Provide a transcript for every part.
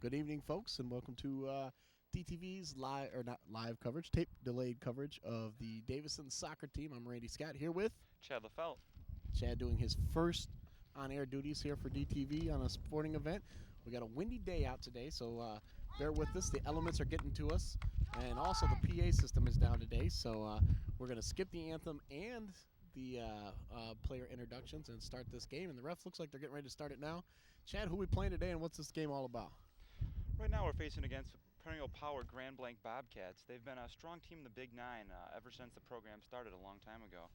Good evening, folks, and welcome to DTV's live or not live coverage, tape delayed coverage of the Davison soccer team. I'm Randy Scott here with Chad LaFelt. Chad doing his first on-air duties here for DTV on a sporting event. We got a windy day out today, so bear with us. The elements are getting to us, and also the PA system is down today, so we're going to skip the anthem and the player introductions and start this game. And the refs looks like they're getting ready to start it now. Chad, who are we playing today, and what's this game all about? Right now we're facing against perennial power Grand Blanc Bobcats. They've been a strong team in the Big Nine ever since the program started a long time ago.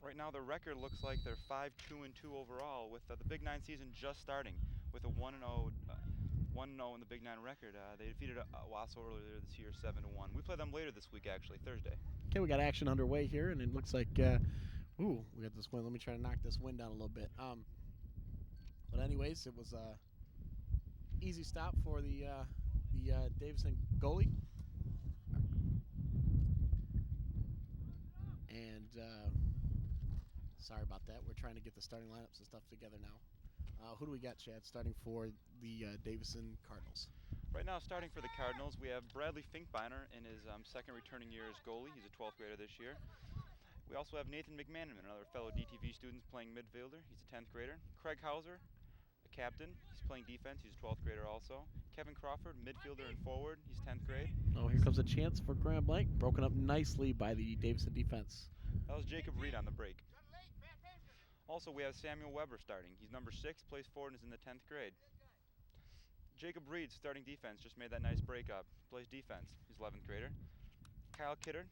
Right now their record looks like they're 5-2-2 overall, with the Big Nine season just starting with a 1-0 in the Big Nine record. They defeated Wausau earlier this year 7-1. We play them later this week, actually, Thursday. Okay, we got action underway here, and it looks like, we got this wind. Let me try to knock this wind down a little bit. But anyways, it was a easy stop for the Davison goalie. And sorry about that. We're trying to get the starting lineups and stuff together now. Who do we got, Chad, starting for the Davison Cardinals? Right now, starting for the Cardinals, we have Bradley Finkbeiner in his second returning year as goalie. He's a 12th grader this year. We also have Nathan McManaman, another fellow DTV student, playing midfielder. He's a 10th grader. Craig Hauser, a captain. He's playing defense. He's a 12th grader also. Kevin Crawford, midfielder and forward. He's 10th grade. Oh, here comes a chance for Grand Blanc. Broken up nicely by the Davison defense. That was Jacob Reed on the break. Also, we have Samuel Weber starting. He's number 6, plays forward, and is in the 10th grade. Jacob Reed, starting defense, just made that nice break up. Plays defense. He's 11th grader. Kyle Kidder,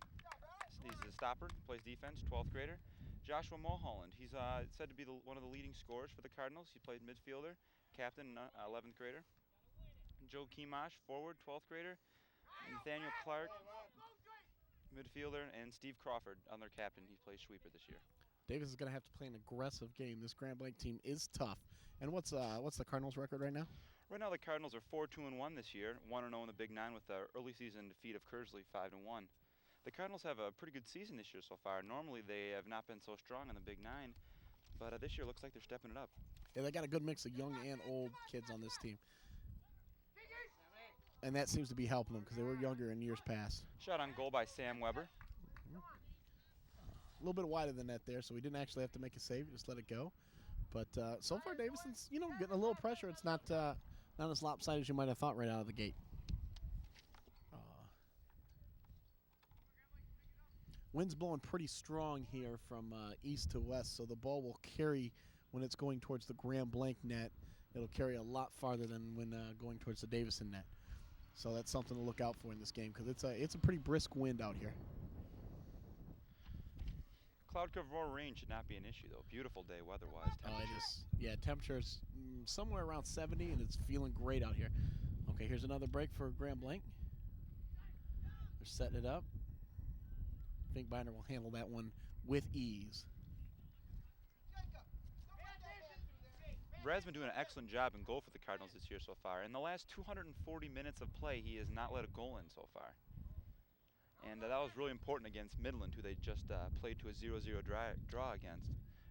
he's a stopper, plays defense, 12th grader. Joshua Mulholland, he's said to be one of the leading scorers for the Cardinals. He played midfielder, captain, 11th grader. Joe Kimash, forward, 12th grader. Nathaniel Clark, midfielder, and Steve Crawford, other captain. He plays sweeper this year. Davis is going to have to play an aggressive game. This Grand Blanc team is tough. And what's the Cardinals' record right now? Right now, the Cardinals are 4-2-1 this year, 1-0 in the Big Nine with the early season defeat of Kersley, 5-1. The Cardinals have a pretty good season this year so far. Normally, they have not been so strong in the Big Nine, but this year looks like they're stepping it up. Yeah, they got a good mix of young and old kids on this team. And that seems to be helping them because they were younger in years past. Shot on goal by Sam Weber. A little bit wider than that there, so we didn't actually have to make a save. Just let it go. But so far, Davison's getting a little pressure. It's not as lopsided as you might have thought right out of the gate. Wind's blowing pretty strong here from east to west, so the ball will carry when it's going towards the Grand Blanc net. It'll carry a lot farther than when going towards the Davison net. So that's something to look out for in this game because it's a pretty brisk wind out here. Cloud cover or rain should not be an issue, though. Beautiful day weather-wise. Temperature's somewhere around 70, and it's feeling great out here. Okay, here's another break for Grand Blanc. They're setting it up. Finkbeiner will handle that one with ease. Brad's been doing an excellent job in goal for the Cardinals this year so far. In the last 240 minutes of play, he has not let a goal in so far. And that was really important against Midland, who they just played to a 0-0 draw against.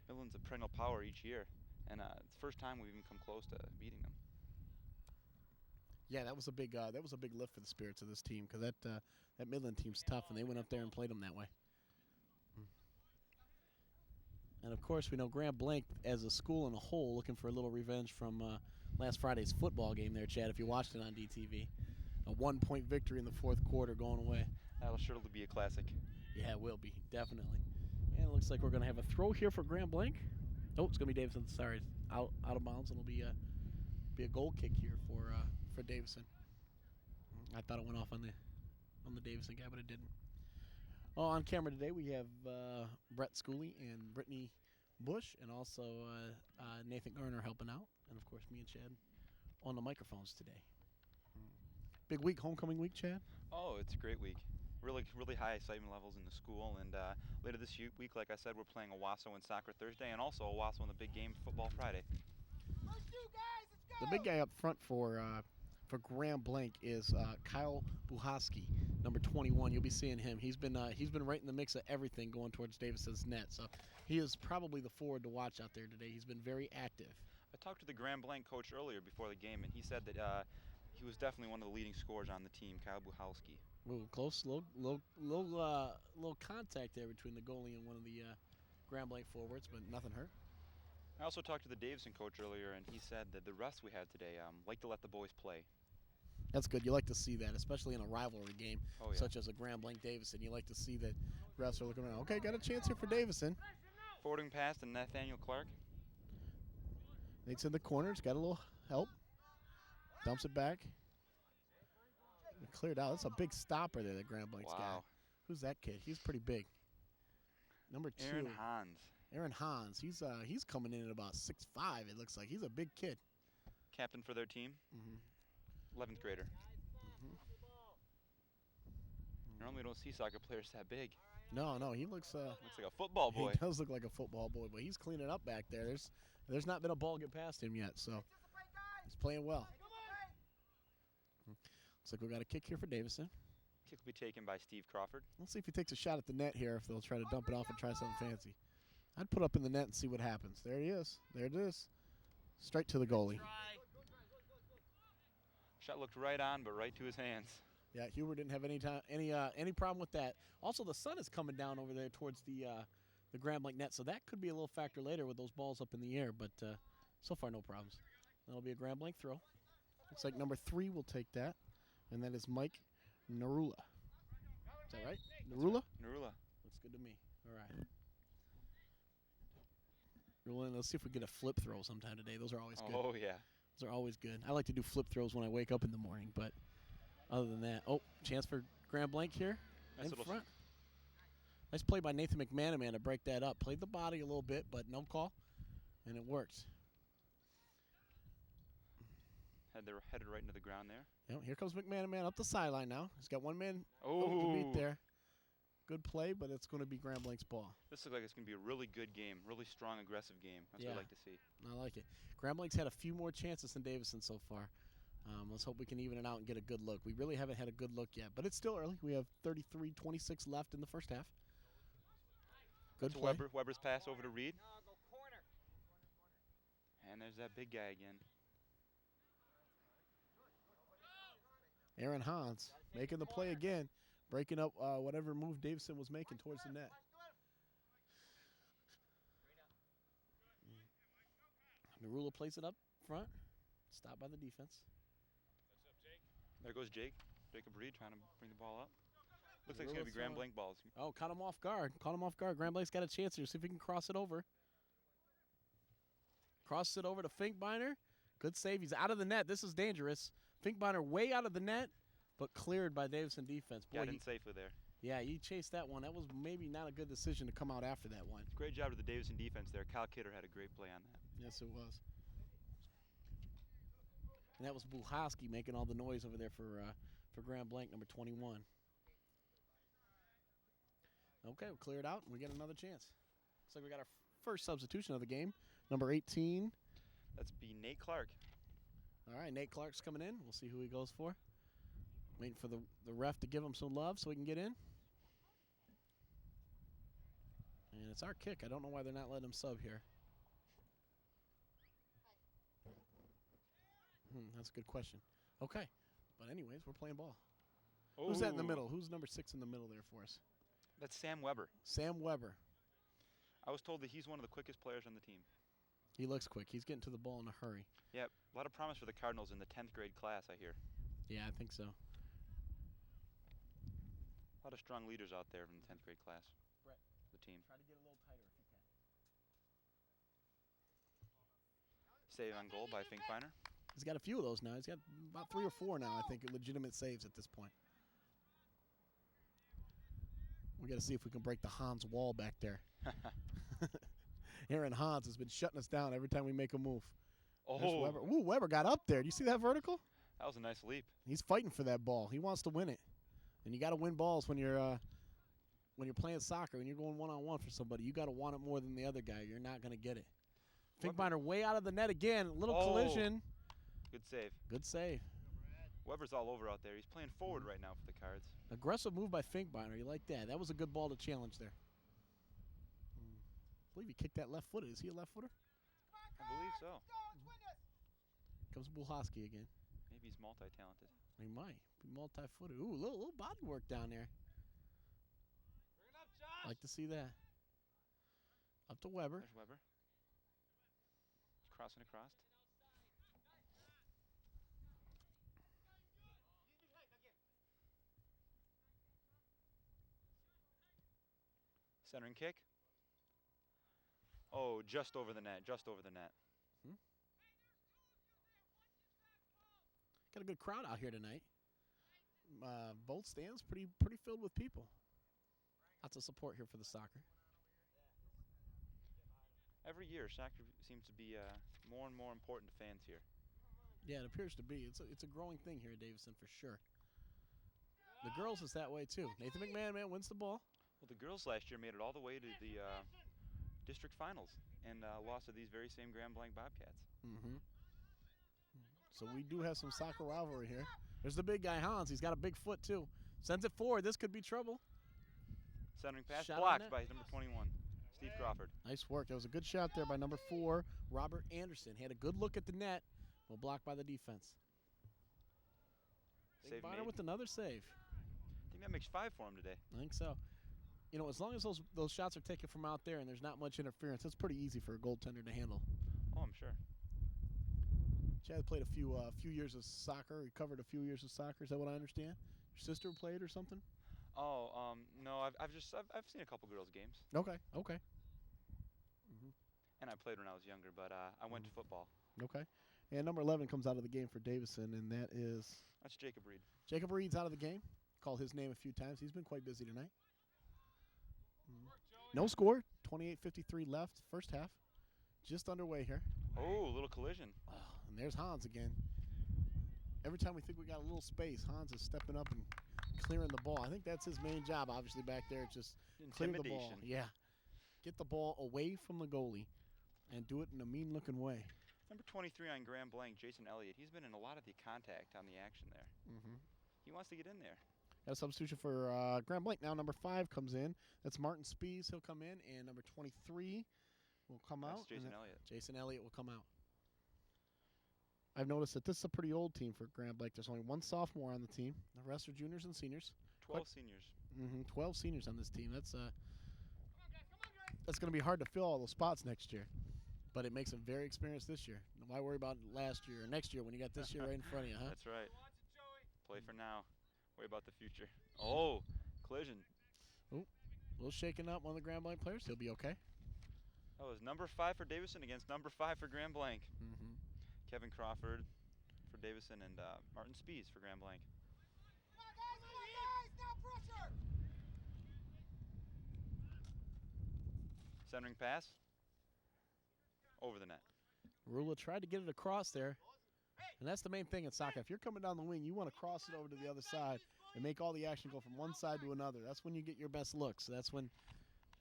Midland's a perennial power each year, and it's the first time we've even come close to beating them. Yeah, that was a big lift for the spirits of this team because that Midland team's tough, and they went up there and played them that way. And of course, we know Grand Blanc as a school in a whole looking for a little revenge from last Friday's football game there, Chad. If you watched it on DTV, a 1-point victory in the fourth quarter going away. That'll surely be a classic. Yeah, it will be, definitely. And it looks like we're going to have a throw here for Grand Blanc. Oh, it's going to be Davison. Sorry, out of bounds. It'll be a goal kick here for Davison. I thought it went off on the Davison guy, but it didn't. Oh, on camera today we have Brett Schooley and Brittany Bush, and also Nathan Garner helping out, and of course me and Chad on the microphones today. Big week, homecoming week, Chad? Oh, it's a great week. Really high excitement levels in the school, and later this week, like I said, we're playing Owasso in soccer Thursday, and also Owasso in the big game football Friday. Let's go. The big guy up front for Grand Blanc is Kyle Buhaski, number 21. You'll be seeing him. He's been right in the mix of everything going towards Davison's net. So he is probably the forward to watch out there today. He's been very active. I talked to the Grand Blanc coach earlier before the game, and he said that He was definitely one of the leading scorers on the team, Kyle Buchowski. Ooh, close, little contact there between the goalie and one of the Grand Blanc forwards, but nothing hurt. I also talked to the Davison coach earlier, and he said that the refs we had today like to let the boys play. That's good. You like to see that, especially in a rivalry game Oh, yeah. such as a Grand Blanc Davison. You like to see that refs are looking around. Okay, got a chance here for Davison. Forwarding pass to Nathaniel Clark. Nate's in the corner. He's got a little help. Dumps it back. Cleared out. That's a big stopper there that Grand Blanc's got. Wow. Who's that kid? He's pretty big. Number 2. Aaron Hans. Aaron Hans. He's coming in at about 6'5", it looks like. He's a big kid. Captain for their team. 11th grader. Normally don't see soccer players that big. No, he looks Looks like a football boy. He does look like a football boy, but he's cleaning up back there. There's not been a ball get past him yet, so he's playing well. Looks like we got a kick here for Davison. Kick will be taken by Steve Crawford. Let's see if he takes a shot at the net here, if they'll try to dump it off and try something fancy. I'd put up in the net and see what happens. There he is. There it is. Straight to the goalie. Shot looked right on, but right to his hands. Yeah, Huber didn't have any problem with that. Also, the sun is coming down over there towards the Grand Blanc net, so that could be a little factor later with those balls up in the air, but so far no problems. That'll be a Grand Blanc throw. Looks like number 3 will take that, and that is Mike Narula. Is that right? Narula? Narula. Looks good to me. All right. Narula, let's see if we get a flip throw sometime today. Those are always good. Oh, yeah. Those are always good. I like to do flip throws when I wake up in the morning, but other than that, chance for Grand Blanc here Nice in little front. Nice play by Nathan McManaman to break that up. Played the body a little bit, but no call, and it worked. Headed right into the ground there. Yep, here comes McManaman up the sideline now. He's got one man Oh, to beat there. Good play, but it's going to be Grand Blanc's ball. This looks like it's going to be a really good game, really strong, aggressive game. That's what I like to see. I like it. Grand Blanc's had a few more chances than Davison so far. Let's hope we can even it out and get a good look. We really haven't had a good look yet, but it's still early. We have 33-26 left in the first half. Good play. Weber's pass over to Reed. And there's that big guy again. Aaron Hans making the play again, breaking up whatever move Davison was making towards the net. Narula plays it up front. Stopped by the defense. There goes Jacob Reed trying to bring the ball up. Looks like it's going to be Grand Blanc balls. Oh, caught him off guard. Grand Blanc's got a chance here. See if he can cross it over. Crosses it over to Finkbeiner. Good save. He's out of the net. This is dangerous. Finkbeiner way out of the net, but cleared by Davison defense. Boy, Got in safely there. Yeah, he chased that one. That was maybe not a good decision to come out after that one. Great job to the Davison defense there. Kyle Kidder had a great play on that. Yes, it was. And that was Buchowski making all the noise over there for Grand Blanc, number 21. Okay, we'll clear it out, and we get another chance. Looks like we got our first substitution of the game, number 18. That's be Nate Clark. All right, Nate Clark's coming in. We'll see who he goes for. Waiting for the ref to give him some love so he can get in. And it's our kick. I don't know why they're not letting him sub here. That's a good question. Okay. But anyways, we're playing ball. Oh. Who's that in the middle? Who's number 6 in the middle there for us? That's Sam Weber. Sam Weber. I was told that he's one of the quickest players on the team. He looks quick. He's getting to the ball in a hurry. Yeah, a lot of promise for the Cardinals in the 10th grade class, I hear. Yeah, I think so. A lot of strong leaders out there in the 10th grade class. Brett, the team. Try to get a little tighter if you can. Save on goal by Finkbeiner. He's got a few of those now. He's got about 3 or 4 now, I think, legitimate saves at this point. We got to see if we can break the Hans wall back there. Aaron Hans has been shutting us down every time we make a move. Oh, Weber. Ooh, Weber got up there. Do you see that vertical? That was a nice leap. He's fighting for that ball. He wants to win it. And you got to win balls when you're playing soccer, when you're going one-on-one for somebody. You got to want it more than the other guy. You're not going to get it. Finkbeiner way out of the net again. Little collision. Good save. Good save. Weber's all over out there. He's playing forward right now for the Cards. Aggressive move by Finkbeiner. You like that. That was a good ball to challenge there. I believe he kicked that left-footed. Is he a left-footer? I believe so. Comes Buchowski again. Maybe he's multi-talented. He might be multi-footed. Ooh, little body work down there. Bring it up, Josh. Like to see that. Up to Weber. There's Weber. He's crossing across. Centering kick. Oh, just over the net. Just over the net. Got a good crowd out here tonight. Both stands pretty filled with people. Lots of support here for the soccer. Every year, soccer seems to be more and more important to fans here. Yeah, it appears to be. It's a growing thing here at Davison for sure. The girls is that way too. Nathan McMahon wins the ball. Well, the girls last year made it all the way to the district finals and lost to these very same Grand Blanc Bobcats. Mm-hmm. So we do have some soccer rivalry here. There's the big guy, Hans. He's got a big foot, too. Sends it forward. This could be trouble. Centering pass Shot on blocked net. by number 21, Steve Crawford. Nice work. That was a good shot there by number 4, Robert Anderson. He had a good look at the net. Well, blocked by the defense. Big Save Bonner made. with another save. I think that makes 5 for him today. I think so. You know, as long as those shots are taken from out there and there's not much interference, it's pretty easy for a goaltender to handle. Oh, I'm sure. Chad played a few years of soccer. He covered a few years of soccer. Is that what I understand? Your sister played or something? Oh, no, I've seen a couple girls' games, Okay. and I played when I was younger, but I went to football. Okay. And number 11 comes out of the game for Davison, and that is That's Jacob Reed. Jacob Reed's out of the game. Called his name a few times. He's been quite busy tonight. No score. 28:53 left. First half. Just underway here. Oh, little collision. Oh, and there's Hans again. Every time we think we got a little space, Hans is stepping up and clearing the ball. I think that's his main job, obviously, back there. Just clear the ball. Intimidation. Yeah. Get the ball away from the goalie and do it in a mean-looking way. Number 23 on Grand Blanc, Jason Elliott. He's been in a lot of the contact on the action there. He wants to get in there. Got a substitution for Grand Blanc now. Number 5 comes in. That's Martin Spees. He'll come in. And number 23 will come That's out. Jason Elliott. Jason Elliott will come out. I've noticed that this is a pretty old team for Grand Blanc. There's only one sophomore on the team. The rest are juniors and seniors. 12 seniors. 12 seniors on this team. That's going to be hard to fill all those spots next year. But it makes them very experienced this year. Why worry about last year or next year when you got this year right in front of you, huh? That's right. Play for now. Worry about the future. Oh, collision. A little shaken up, one of the Grand Blanc players. He'll be okay. That was number 5 for Davison against number 5 for Grand Blanc. Kevin Crawford for Davison and Martin Spees for Grand Blanc. Come on, guys, now pressure. Centering pass. Over the net. Rula tried to get it across there. And that's the main thing in soccer. If you're coming down the wing, you want to cross it over to the other side and make all the action go from one side to another. That's when you get your best looks. That's when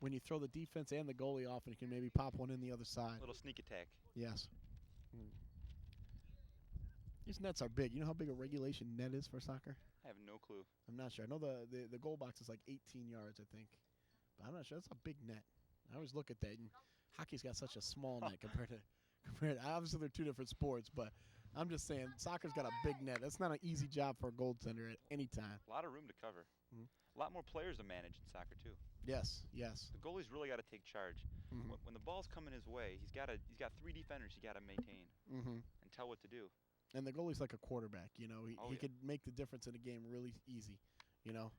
you throw the defense and the goalie off and you can maybe pop one in the other side. Little sneak attack. Yes. These nets are big. You know how big a regulation net is for soccer? I have no clue. I'm not sure. I know the goal box is like 18 yards, I think. But I'm not sure. That's a big net. I always look at that. And hockey's got such a small net compared to obviously they're two different sports, but I'm just saying soccer's got a big net. That's not an easy job for a goaltender at any time. A lot of room to cover. A lot more players to manage in soccer too. Yes. The goalie's really got to take charge. When the ball's coming his way, he's got 3 defenders he got to maintain and tell what to do. And the goalie's like a quarterback, you know. He yeah. could make the difference in a game really easy, you know.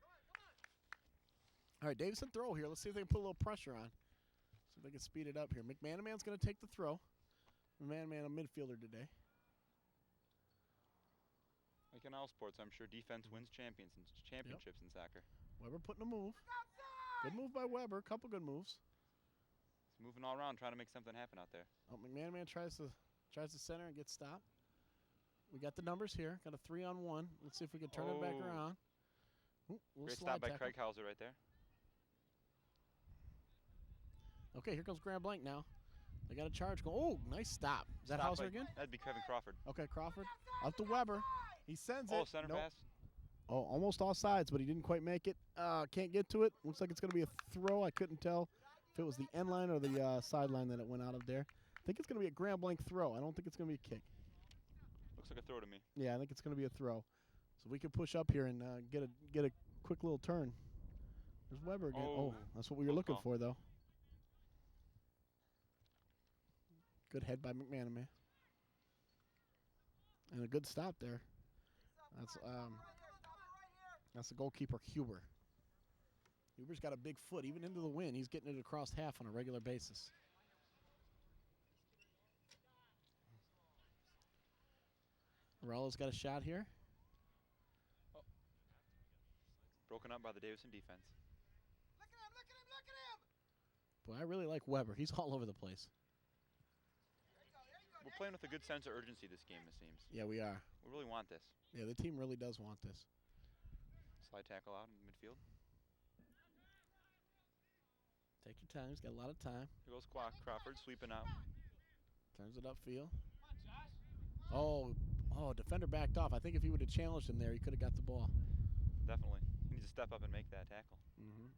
All right, Davison throw here. Let's see if they can put a little pressure on. See if they can speed it up here. McManaman's going to take the throw. McManaman a midfielder today. Like in all sports, I'm sure defense wins championships in soccer. Weber putting a move. Good move by Weber. Couple good moves. He's moving all around, trying to make something happen out there. Oh, McManaman tries to center and get stopped. We got the numbers here. Got a 3-on-1. Let's see if we can turn it back around. Ooh, Great stop by Craig Hauser right there. Okay, here comes Grand Blanc now. They got a charge going. Oh, nice stop. Is that Hauser again? That'd be Kevin Crawford. Okay, Crawford. Up to Weber. He sends it. Oh, center pass. Oh, almost all sides, but he didn't quite make it. Can't get to it. Looks like it's going to be a throw. I couldn't tell if it was the end line or the sideline that it went out of there. I think it's going to be a Grand Blanc throw. I don't think it's going to be a kick. Looks like a throw to me. Yeah, I think it's going to be a throw. So we can push up here and get a quick little turn. There's Weber again. Oh, that's what we were close looking call. for, though. Good head by McManaman. And a good stop there. That's the goalkeeper, Huber. Huber's got a big foot. Even into the wind, he's getting it across half on a regular basis. Morello's got a shot here. Broken up by the Davison defense. Look at him, look at him, look at him! Boy, I really like Weber. He's all over the place. We're playing with a good sense of urgency this game, it seems. Yeah, we are. We really want this. Yeah, the team really does want this. Slide tackle out in the midfield. Take your time. He's got a lot of time. Here goes Crawford sweeping out. Turns it upfield. Oh, defender backed off. I think if he would have challenged him there, he could have got the ball. Definitely. He needs to step up and make that tackle. Mm-hmm.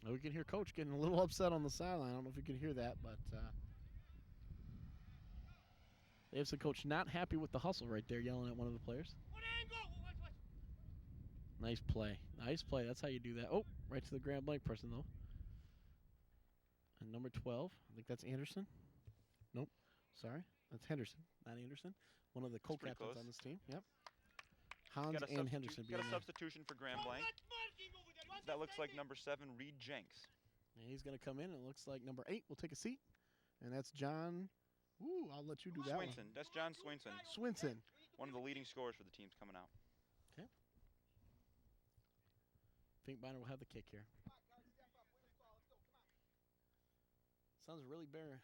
Well, we can hear Coach getting a little upset on the sideline. I don't know if you can hear that, but Davison coach not happy with the hustle right there, yelling at one of the players. Nice play. Nice play. That's how you do that. Oh, right to the Grand Blanc person, though. And number 12, I think that's Anderson. Nope. Sorry. That's Henderson, not Anderson. One of the co-captains on this team. Yep. Hans and Henderson. Got a substitution for Grand Blanc. That looks like number 7, Reed Jenks. And he's going to come in, and it looks like number 8 will take a seat. And that's John. Ooh, I'll let you do that Swinson. one. That's John Swinson. Swinson. One of the leading scorers for the teams coming out. Okay. Finkbeiner will have the kick here.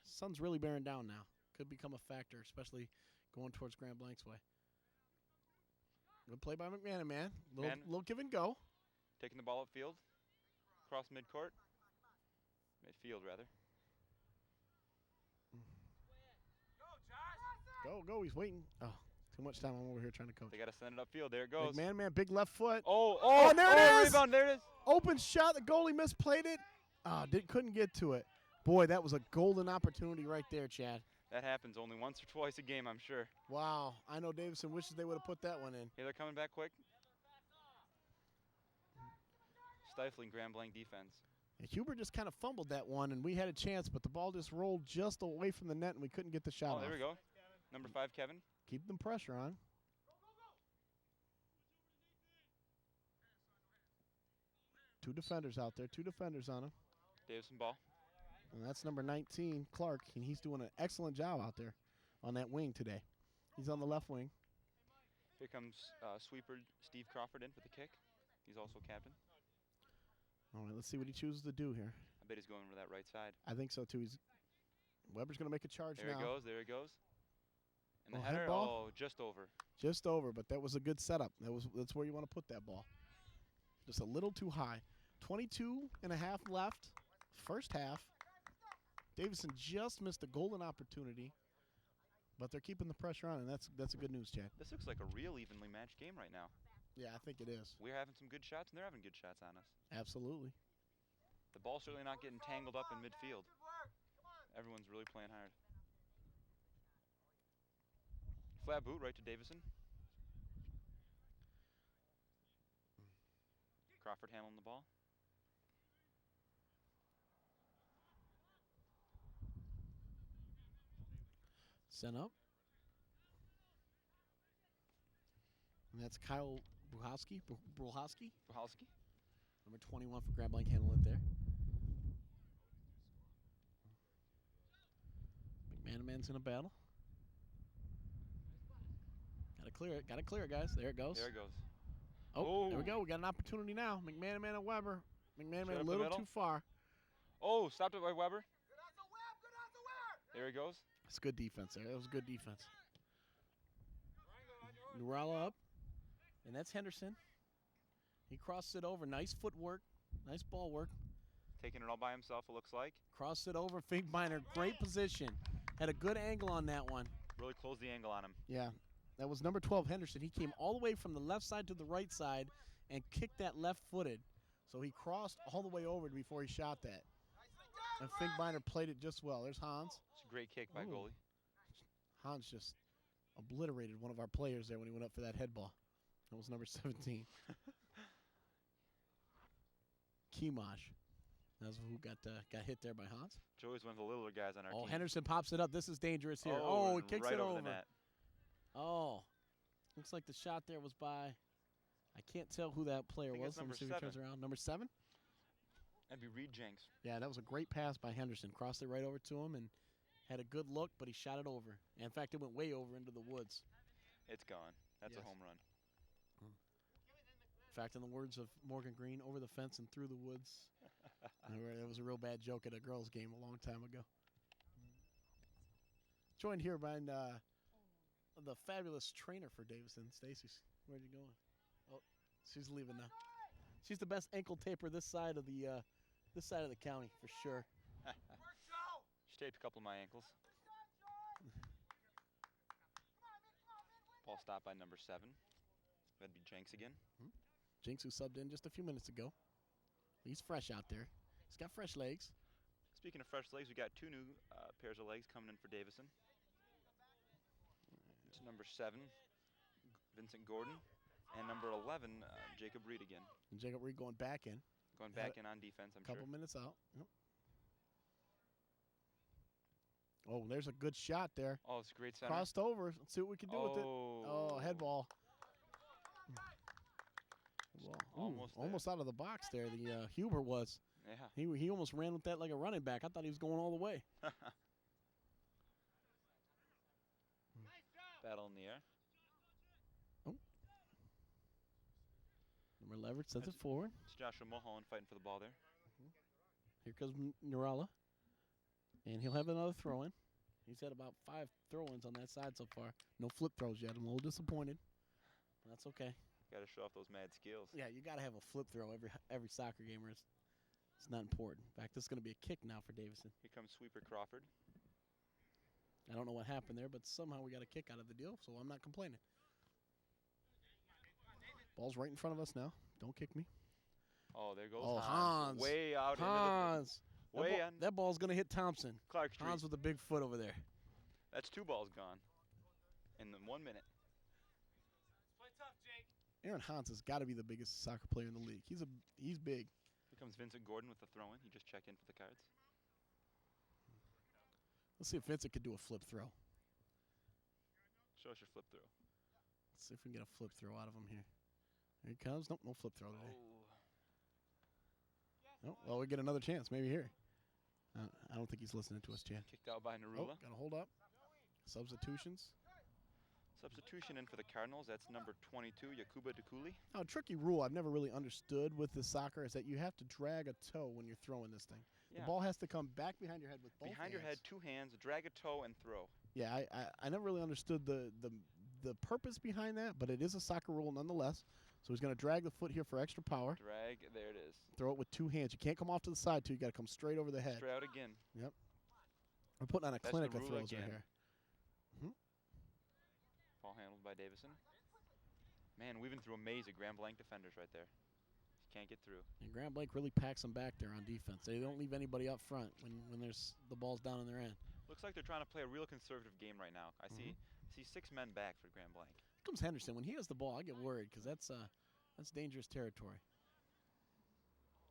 Sun's really bearing down now. Could become a factor, especially going towards Grand Blanc's way. Good play by McManaman. Little give and go. Taking the ball upfield. Across midcourt. Midfield, rather. Go. He's waiting. Oh, too much time. I'm over here trying to coach. They got to send it upfield. There it goes. McManaman, big left foot. And there it is. Rebound. There it is. Open shot. The goalie misplayed it. Couldn't get to it. Boy, that was a golden opportunity right there, Chad. That happens only once or twice a game, I'm sure. Wow. I know Davison wishes they would have put that one in. Hey, they're coming back quick. Stifling Grand Blanc defense. And Huber just kind of fumbled that one, and we had a chance, but the ball just rolled just away from the net, and we couldn't get the shot off. There we go. Number 5, Kevin. Keep them pressure on. Two defenders out there. Two defenders on him. Davison ball. And that's number 19, Clark, and he's doing an excellent job out there on that wing today. He's on the left wing. Here comes sweeper Steve Crawford in for the kick. He's also captain. All right, let's see what he chooses to do here. I bet he's going for that right side. I think so, too. Weber's going to make a charge now. There he goes. And the head header, ball? just over. Just over, but that was a good setup. That's where you want to put that ball. Just a little too high. 22 and a half left, first half. Davison just missed a golden opportunity, but they're keeping the pressure on, and that's a good news, Chad. This looks like a real evenly matched game right now. Yeah, I think it is. We're having some good shots, and they're having good shots on us. Absolutely. The ball's certainly not getting tangled up in midfield. Everyone's really playing hard. Flat boot right to Davison. Crawford handling the ball. Sent up. And that's Kyle Bruhowski. Bruhalski. Number 21 for Grand Blanc, handling it there. McManaman's in a battle. Got to clear it, guys. There it goes. Oh, there we go. We got an opportunity now. McManaman and Weber. McManaman a little too far. Oh, stopped it by Weber. There he goes. That's good defense there. That was good defense. Nurala up. And that's Henderson. He crossed it over. Nice footwork. Nice ball work. Taking it all by himself, it looks like. Crossed it over. Finkbeiner, great position. Had a good angle on that one. Really closed the angle on him. Yeah. That was number 12, Henderson. He came all the way from the left side to the right side and kicked that left-footed. So he crossed all the way over before he shot that. And Finkbeiner played it just well. There's Hans. It's a great kick by Ooh. goalie. Hans just obliterated one of our players there when he went up for that head ball. That was number 17. Kimaj. That's who got hit there by Hans. Joey's one of the littler guys on our team. Henderson pops it up. This is dangerous here. Oh, He kicks right it over over. the net. Oh, looks like the shot there was by, I can't tell who that player think was. it's Let me number see if he turns 7. around. Number 7? That'd be Reed Jenks. Yeah, that was a great pass by Henderson. Crossed it right over to him and had a good look, but he shot it over. In fact, it went way over into the woods. It's gone. That's Yes. a home run. In fact, in the words of Morgan Green, over the fence and through the woods. That was a real bad joke at a girls' game a long time ago. Joined here by the fabulous trainer for Davison, Stacy. Where'd you going? Oh, she's leaving now. She's the best ankle taper this side of the county for sure. She taped a couple of my ankles. Ball stopped by number 7. That'd be Jenks again. Jinx, who subbed in just a few minutes ago. He's fresh out there. He's got fresh legs. Speaking of fresh legs, we got 2 new pairs of legs coming in for Davison. It's number 7, Vincent Gordon, and number 11, Jacob Reed again. And Jacob Reed going back in. Going back in on defense, I'm sure. Couple minutes out. Yep. Oh, there's a good shot there. Oh, it's a great center. Crossed over. Let's see what we can do with it. Oh, head ball. Well, almost out of the box there. The Huber was. Yeah. He almost ran with that like a running back. I thought he was going all the way. Battle in the air. Number Leverett sends it forward. It's Joshua Mulholland fighting for the ball there. Here comes Nurala. And he'll have another throw-in. He's had about 5 throw-ins on that side so far. No flip throws yet. I'm a little disappointed. But that's okay. Got to show off those mad skills. Yeah, you got to have a flip throw every soccer gamer. It's not important. In fact, this is going to be a kick now for Davison. Here comes Sweeper Crawford. I don't know what happened there, but somehow we got a kick out of the deal, so I'm not complaining. Ball's right in front of us now. Don't kick me. Oh, there goes Hans. Way out Hans. into the That ball's going to hit Thompson. Clark Street. Hans with a big foot over there. That's 2 balls gone in 1 minute. Play tough, Jake. Aaron Hans has got to be the biggest soccer player in the league. He's big. Here comes Vincent Gordon with the throw-in. He just checked in for the cards. Let's see if Vincent could do a flip throw. Show us your flip throw. Let's see if we can get a flip throw out of him here. Here he comes. Nope, no flip throw today. Oh, well, we get another chance maybe here. I don't think he's listening to us, Chan. Kicked out by Narula. Oh, got to hold up. Substitutions. Substitution in for the Cardinals. That's number 22, Yakuba Dukuli. Now, a tricky rule I've never really understood with this soccer is that you have to drag a toe when you're throwing this thing. Yeah. The ball has to come back behind your head with both Behind your head, 2 hands, drag a toe, and throw. Yeah, I never really understood the purpose behind that, but it is a soccer rule nonetheless. So he's going to drag the foot here for extra power. Drag, there it is. Throw it with 2 hands. You can't come off to the side, too. You got to come straight over the head. Straight out again. Yep. We're putting on a That's clinic of Narula throws right again. here. Ball handled by Davison. Man, weaving through a maze of Grand Blanc defenders right there. Can't get through. And Grand Blanc really packs them back there on defense. They don't leave anybody up front when there's the ball's down in their end. Looks like they're trying to play a real conservative game right now. I see 6 men back for Grand Blanc. Here comes Henderson. When he has the ball, I get worried because that's dangerous territory.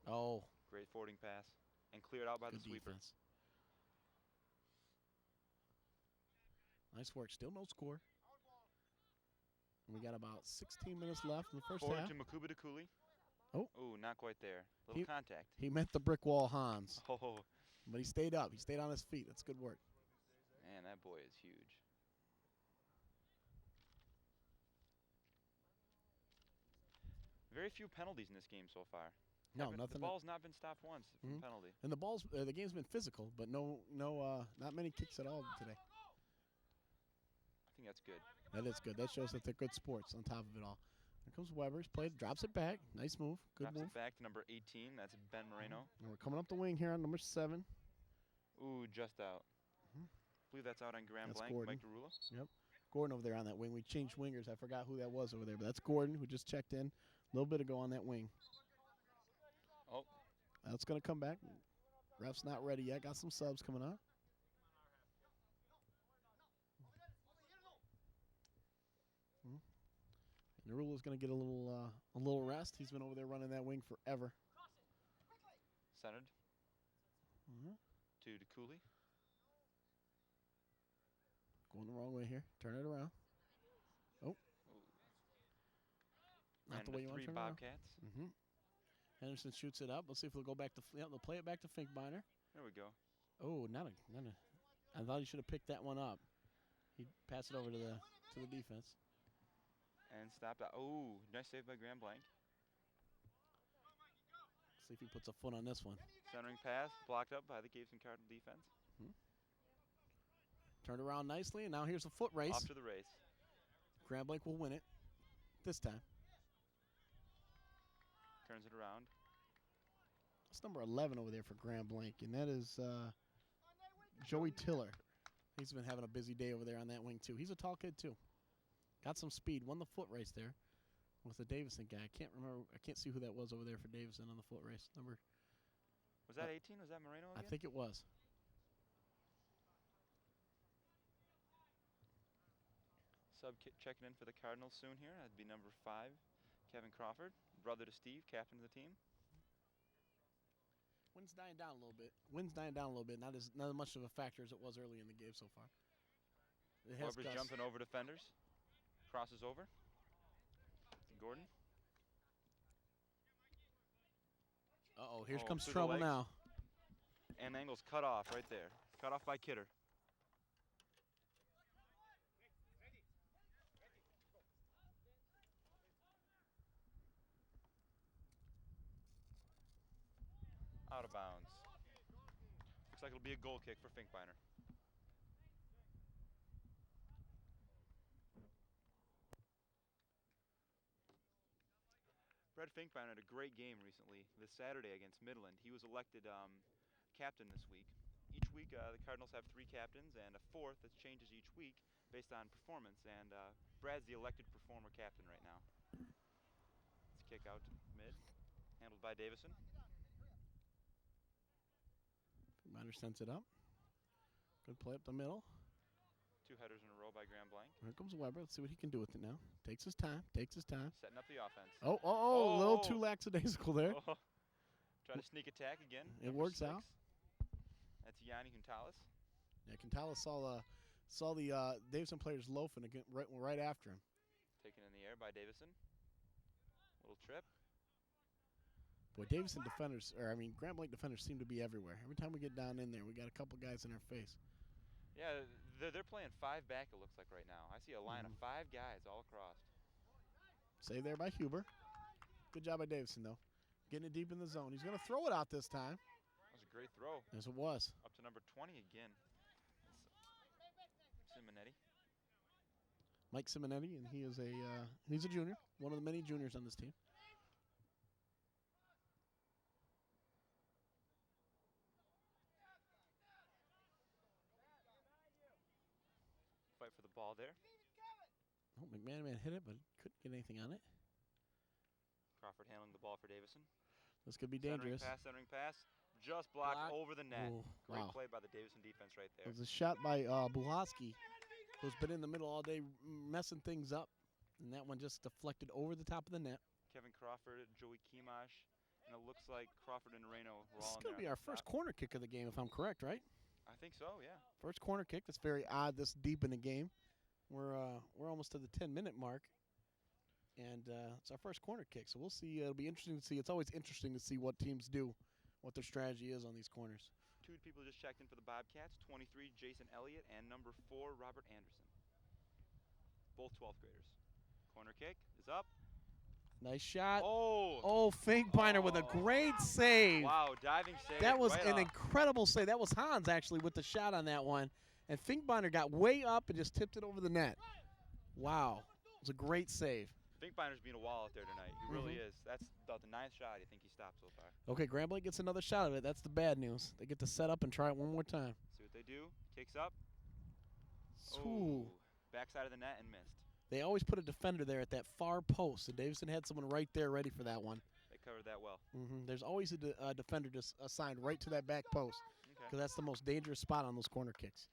Oh, Great forwarding pass. And cleared out by good the sweeper. defense. Nice work. Still no score. And we got about 16 minutes left in the first Forward half. to Makuba Dukuli. Oh. Ooh, not quite there. Little contact. He met the brick wall, Hans. Oh, But he stayed up. He stayed on his feet. That's good work. man, that boy is huge. Very few penalties in this game so far. No, nothing. The ball's not been stopped once from penalty. And the game's been physical, but not many kicks at all today. I think that's good. That is good. That shows that they're good sports on top of it all. Here comes Weber. He's played, drops it back. Nice move. Good Drops move. it back to number 18. That's Ben Moreno. And we're coming up the wing here on number 7. Ooh, just out. I believe that's out on Grand That's Blanc. Gordon. Mike DeRula. Yep. Gordon over there on that wing. We changed wingers. I forgot who that was over there, but that's Gordon who just checked in a little bit ago on that wing. Oh, That's going to come back. Ref's not ready yet. Got some subs coming up. Narula's going to get a little rest. He's been over there running that wing forever. Centered Mhm. to DeCooley. Going the wrong way here. Turn it around. Oh. Ooh. Not And the way you want three to turn it around. Bobcats. Mm-hmm. Henderson shoots it up. Let's see if they'll go back to. Yeah, they'll play it back to Finkbeiner. There we go. Oh, not a. I thought he should have picked that one up. He passed it over to the defense. And stop that. Oh, nice save by Grand Blanc. See if he puts a foot on this one. Centering pass blocked up by the Davison Cardinal defense. Turned around nicely, and now here's a foot race. Off to the race. Grand Blanc will win it this time. Turns it around. It's number 11 over there for Grand Blanc, and that is Joey Tiller. He's been having a busy day over there on that wing, too. He's a tall kid, too. Got some speed. Won the foot race there with the Davison guy. I can't remember. I can't see who that was over there for Davison on the foot race. Was that 18? Was that Moreno again? I think it was. Checking in for the Cardinals soon here. That'd be number 5, Kevin Crawford, brother to Steve, captain of the team. Wind's dying down a little bit. Not as much of a factor as it was early in the game so far. It has Weber's jumping over defenders. Crosses over. Gordon. Uh-oh, here Oh, comes through the trouble legs. now. And the angle's cut off right there. Cut off by Kidder. Out of bounds. Looks like it'll be a goal kick for Finkbeiner. Brett Finkbeiner had a great game recently this Saturday against Midland. He was elected captain this week. Each week the Cardinals have 3 captains and a 4th that changes each week based on performance, and Brad's the elected performer captain right now. It's a kick out to mid, handled by Davison. Miner sends it up. Good play up the middle. 2 headers in a row by Grand Blanc. Here comes Weber. Let's see what he can do with it now. Takes his time. Setting up the offense. Oh, a little too lackadaisical there. Oh. Try to sneak attack again. It Number works 6. out. That's Yanni Huntalas. Yeah, Quintala saw the Davison players loafing again right after him. Taken in the air by Davison. Little trip. Boy, Grand Blanc defenders seem to be everywhere. Every time we get down in there, we got a couple guys in our face. Yeah, they're playing 5 back, it looks like right now. I see a line of 5 guys all across. Save there by Huber. Good job by Davison, though. Getting it deep in the zone. He's going to throw it out this time. That was a great throw. Yes, it was. Up to number 20 again. Simonetti. Mike Simonetti, and he's a junior, one of the many juniors on this team. Fight for the ball there. Oh, McManaman hit it, but couldn't get anything on it. Crawford handling the ball for Davison. This could be dangerous. Centering pass. Just blocked Block. over the net. Ooh, Great wow. play by the Davison defense right there. It was a shot by Buhosky, who's been in the middle all day messing things up. And that one just deflected over the top of the net. Kevin Crawford, Joey Kimash, and it looks like Crawford and Reno were This all is in going to there be at our the first top. corner kick of the game, if I'm correct, right? I think so, yeah. First corner kick. That's very odd this deep in the game. We're almost to the 10-minute mark. And it's our first corner kick. So we'll see. It'll be interesting to see. It's always interesting to see what teams do, what their strategy is on these corners. 2 people just checked in for the Bobcats, 23, Jason Elliott, and number 4, Robert Anderson. Both 12th graders. Corner kick is up. Nice shot. Oh! Oh, Finkbeiner with a great save. Wow, diving save. That was right an off. incredible save. That was Hans, actually, with the shot on that one. And Finkbeiner got way up and just tipped it over the net. Wow. It was a great save. Finkbeiner's being a wall out there tonight. He really is. That's about the 9th shot I think he stopped so far. Okay, Grand Blanc gets another shot of it. That's the bad news. They get to set up and try it one more time. See what they do. Kicks up. Ooh. Backside of the net and missed. They always put a defender there at that far post. And Davison had someone right there ready for that one. They covered that well. There's always a defender just assigned right to that back post Okay. because that's the most dangerous spot on those corner kicks.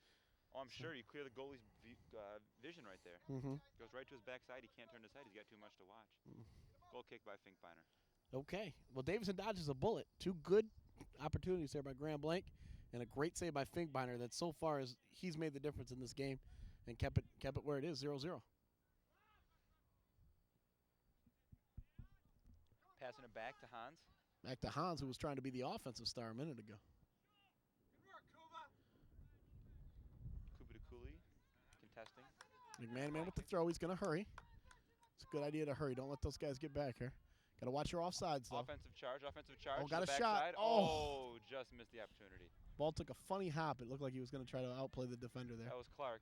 Oh, I'm sure you clear the goalie's vision right there. Mm-hmm. Goes right to his backside. He can't turn his head. He's got too much to watch. Goal kick by Finkbeiner. Okay. Well, Davison dodges a bullet. Two good opportunities there by Grand Blanc, and a great save by Finkbeiner that so far he's made the difference in this game and kept it where it is, 0-0. Passing it back to Hans. Back to Hans, who was trying to be the offensive star a minute ago. Good work, Kuba. Kuba to Cooley. Contesting. McMahon with the throw. He's going to hurry. It's a good idea to hurry. Don't let those guys get back here. Got to watch your offsides, though. Offensive charge. Offensive charge. Oh, got to a the shot. backside. Oh. Just missed the opportunity. Ball took a funny hop. It looked like he was going to try to outplay the defender there. That was Clark.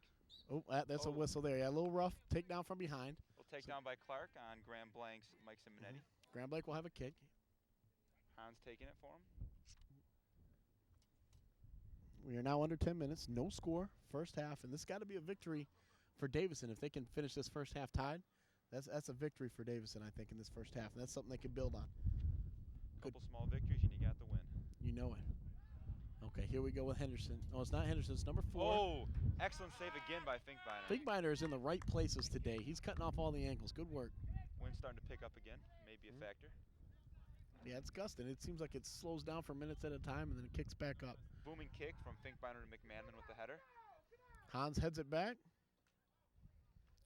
Oh, that's a Oh. whistle there. Yeah, a little rough takedown from behind. Little takedown by Clark on Grand Blanc's Mike Simonetti. Grand Blanc will have a kick. Hans taking it for him. We are now under 10 minutes. No score, first half, and this got to be a victory for Davison. If they can finish this first half tied, that's a victory for Davison, I think, in this first half, and that's something they can build on. Couple small victories, and you got the win. You know it. Okay, here we go with Henderson. Oh, it's not Henderson. It's number 4. Oh, excellent save again by Finkbeiner. Finkbeiner is in the right places today. He's cutting off all the angles. Good work. Wind's starting to pick up again. Maybe a factor. Yeah, it's gusting. It seems like it slows down for minutes at a time, and then it kicks back up. Booming kick from Finkbeiner to McMahon with the header. Hans heads it back,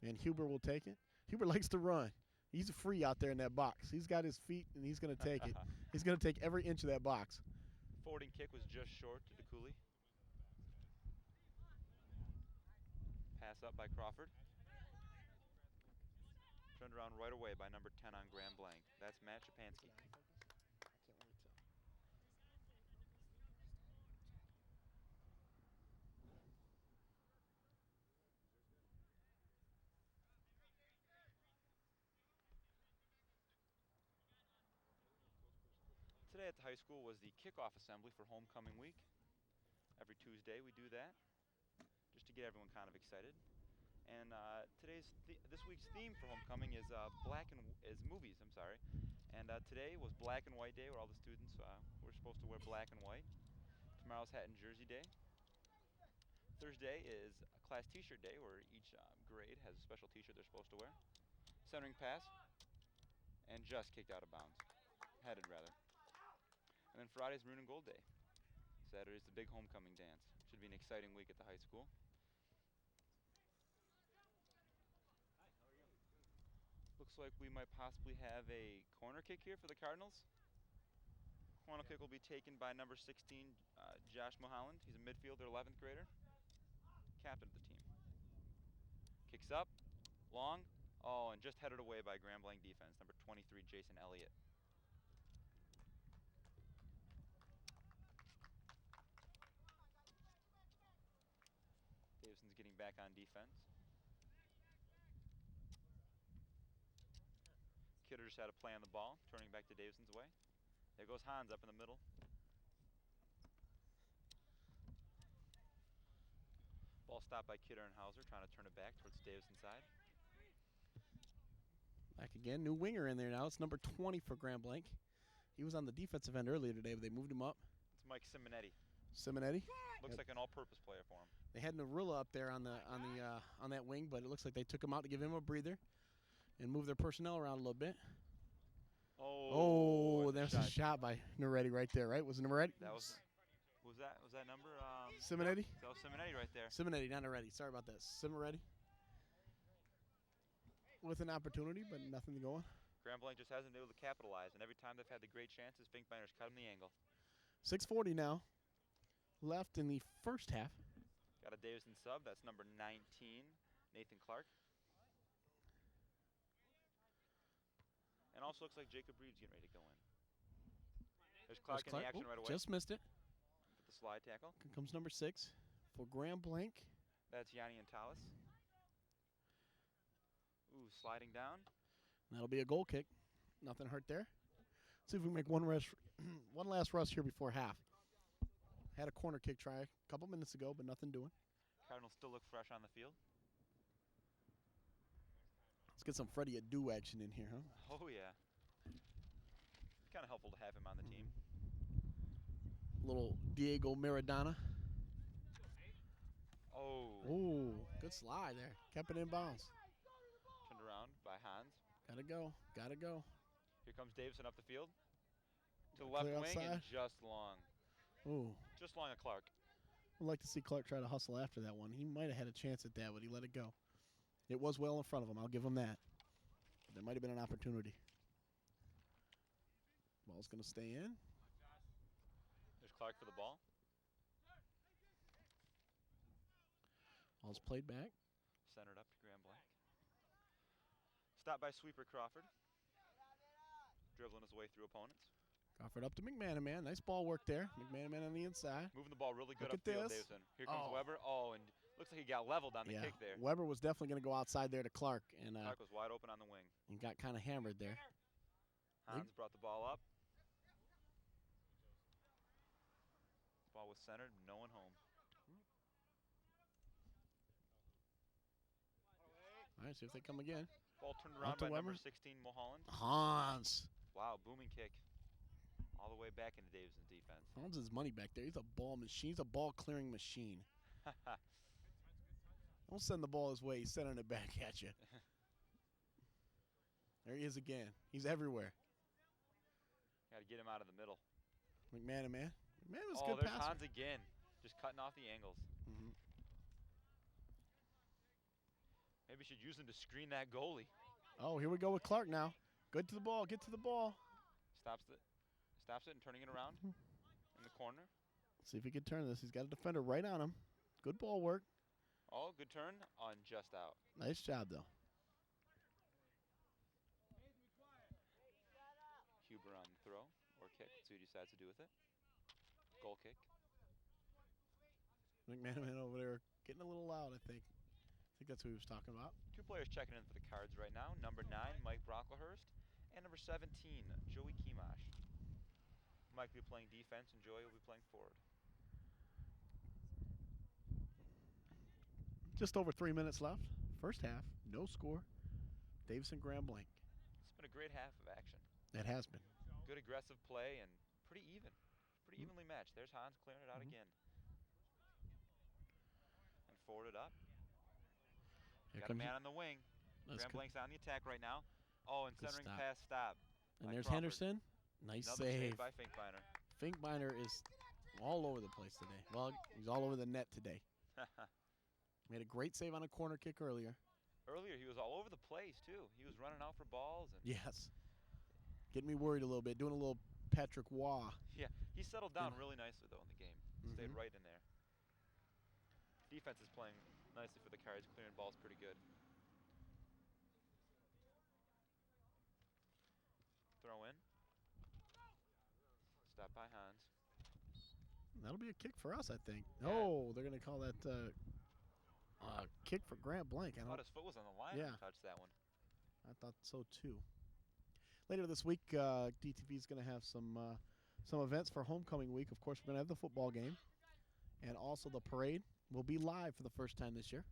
and Huber will take it. Huber likes to run. He's free out there in that box. He's got his feet, and he's going to take it. He's going to take every inch of that box. Forwarding kick was just short to DeCooley. Pass up by Crawford. Turned around right away by number 10 on Grand Blanc. That's Matt Shapansky. Today at the high school was the kickoff assembly for homecoming week. Every Tuesday we do that, just to get everyone kind of excited. And this week's theme for homecoming is movies. I'm sorry. And today was Black and White Day, where all the students were supposed to wear black and white. Tomorrow's Hat and Jersey Day. Thursday is a class T-shirt day, where each grade has a special T-shirt they're supposed to wear. Centering pass, and just kicked out of bounds. Headed rather. And then Friday's Maroon and Gold Day. Saturday's the big homecoming dance. Should be an exciting week at the high school. Looks like we might possibly have a corner kick here for the Cardinals. Corner kick will be taken by number 16, Josh Mulholland. He's a midfielder, 11th grader. Captain of the team. Kicks up, long. Oh, and just headed away by Grand Blanc defense, number 23, Jason Elliott. Davison's getting back on defense. Kidder just had a play on the ball, turning back to Davison's way. There goes Hans up in the middle. Ball stopped by Kidder and Hauser, trying to turn it back towards Davison's side. Back again, new winger in there now. It's number 20 for Grand Blanc. He was on the defensive end earlier today, but they moved him up. It's Mike Simonetti. Simonetti. Looks like an all-purpose player for him. They had Narilla up there on that wing, but it looks like they took him out to give him a breather and move their personnel around a little bit. Oh, there's a shot by Naretti right there, right? Was it Naretti? Was that number? Simonetti? That was Simonetti right there. Simonetti, not Naretti. Sorry about that. Simonetti. With an opportunity, but nothing to go on. Grand Blanc just hasn't been able to capitalize, and every time they've had the great chances, Finkbeiner's cut him the angle. 6:40 now left in the first half. Got a Davison sub. That's number 19, Nathan Clark. And also looks like Jacob Reed's getting ready to go in. There's Clark in the action right away. Just missed it. With the slide tackle. Here comes number 6 for Grand Blanc. That's Yanni Antalis. Ooh, sliding down. That'll be a goal kick. Nothing hurt there. Let's see if we can make one last rush here before half. Had a corner kick try a couple minutes ago, but nothing doing. Cardinals still look fresh on the field. Let's get some Freddie Adu action in here, huh? Oh, yeah. Kind of helpful to have him on the team. Little Diego Maradona. Oh. Ooh, good slide there. Kept it in bounds. Turned around by Hans. Gotta go. Gotta go. Here comes Davison up the field. To the left Clear wing and outside. just long. Ooh. Just long of Clark. I'd like to see Clark try to hustle after that one. He might have had a chance at that, but he let it go. It was well in front of him. I'll give him that. There might have been an opportunity. Ball's going to stay in. There's Clark for the ball. Ball's played back. Centered up to Graham Blanc. Stopped by sweeper Crawford. Dribbling his way through opponents. Crawford up to McManaman. Nice ball work there. McManaman on the inside. Moving the ball really good Look at upfield, this. Davison. Here comes Weber. Oh, and looks like he got leveled on the kick there. Weber was definitely going to go outside there to Clark. And Clark was wide open on the wing. he got kind of hammered there. Hans brought the ball up. Ball was centered, no one home. All right, see if they come again. Ball turned around by number 16, Mulholland. Hans. Wow, booming kick. All the way back into Davison's defense. Hans is money back there. He's a ball machine. He's a ball clearing machine. Don't send the ball his way. He's sending it back at you. There he is again. He's everywhere. Got to get him out of the middle. McManaman. McManaman's Oh, good there's passer. Hans again. Just cutting off the angles. Maybe you should use him to screen that goalie. Oh, here we go with Clark now. Good to the ball. Get to the ball. Stops it and turning it around in the corner. See if he can turn this. He's got a defender right on him. Good ball work. Oh, good turn on just out. Nice job, though. Huber on throw or kick. Let's see what he decides to do with it. Goal kick. McManaman over there getting a little loud, I think. I think that's who he was talking about. Two players checking in for the Cards right now. Number 9, Mike Brocklehurst, and number 17, Joey Kimash. Mike will be playing defense, and Joey will be playing forward. Just over 3 minutes left. First half, no score. Davison Graham Blanc. It's been a great half of action. It has been. Good aggressive play and pretty even. Pretty evenly matched. There's Hans clearing it out again. And forwarded up. Got a man on the wing. Graham Blanc's on the attack right now. Oh, and centering pass stop. And there's Crawford. Henderson. Nice Another save. by Finkbeiner. Finkbeiner is all over the place today. Well, he's all over the net today. Made a great save on a corner kick earlier. Earlier, he was all over the place, too. He was running out for balls. And yes. Getting me worried a little bit. Doing a little Patrick Waugh. Yeah, he settled down really nicely, though, in the game. Stayed right in there. Defense is playing nicely for the Cards, clearing balls pretty good. Throw in. Stop by Hans. That'll be a kick for us, I think. Yeah. Oh, they're going to call that kick for Grant Blanc. I thought his foot was on the line when he touched that one. I thought so, too. Later this week, DTV is going to have some events for homecoming week. Of course, we're going to have the football game. And also the parade will be live for the first time this year.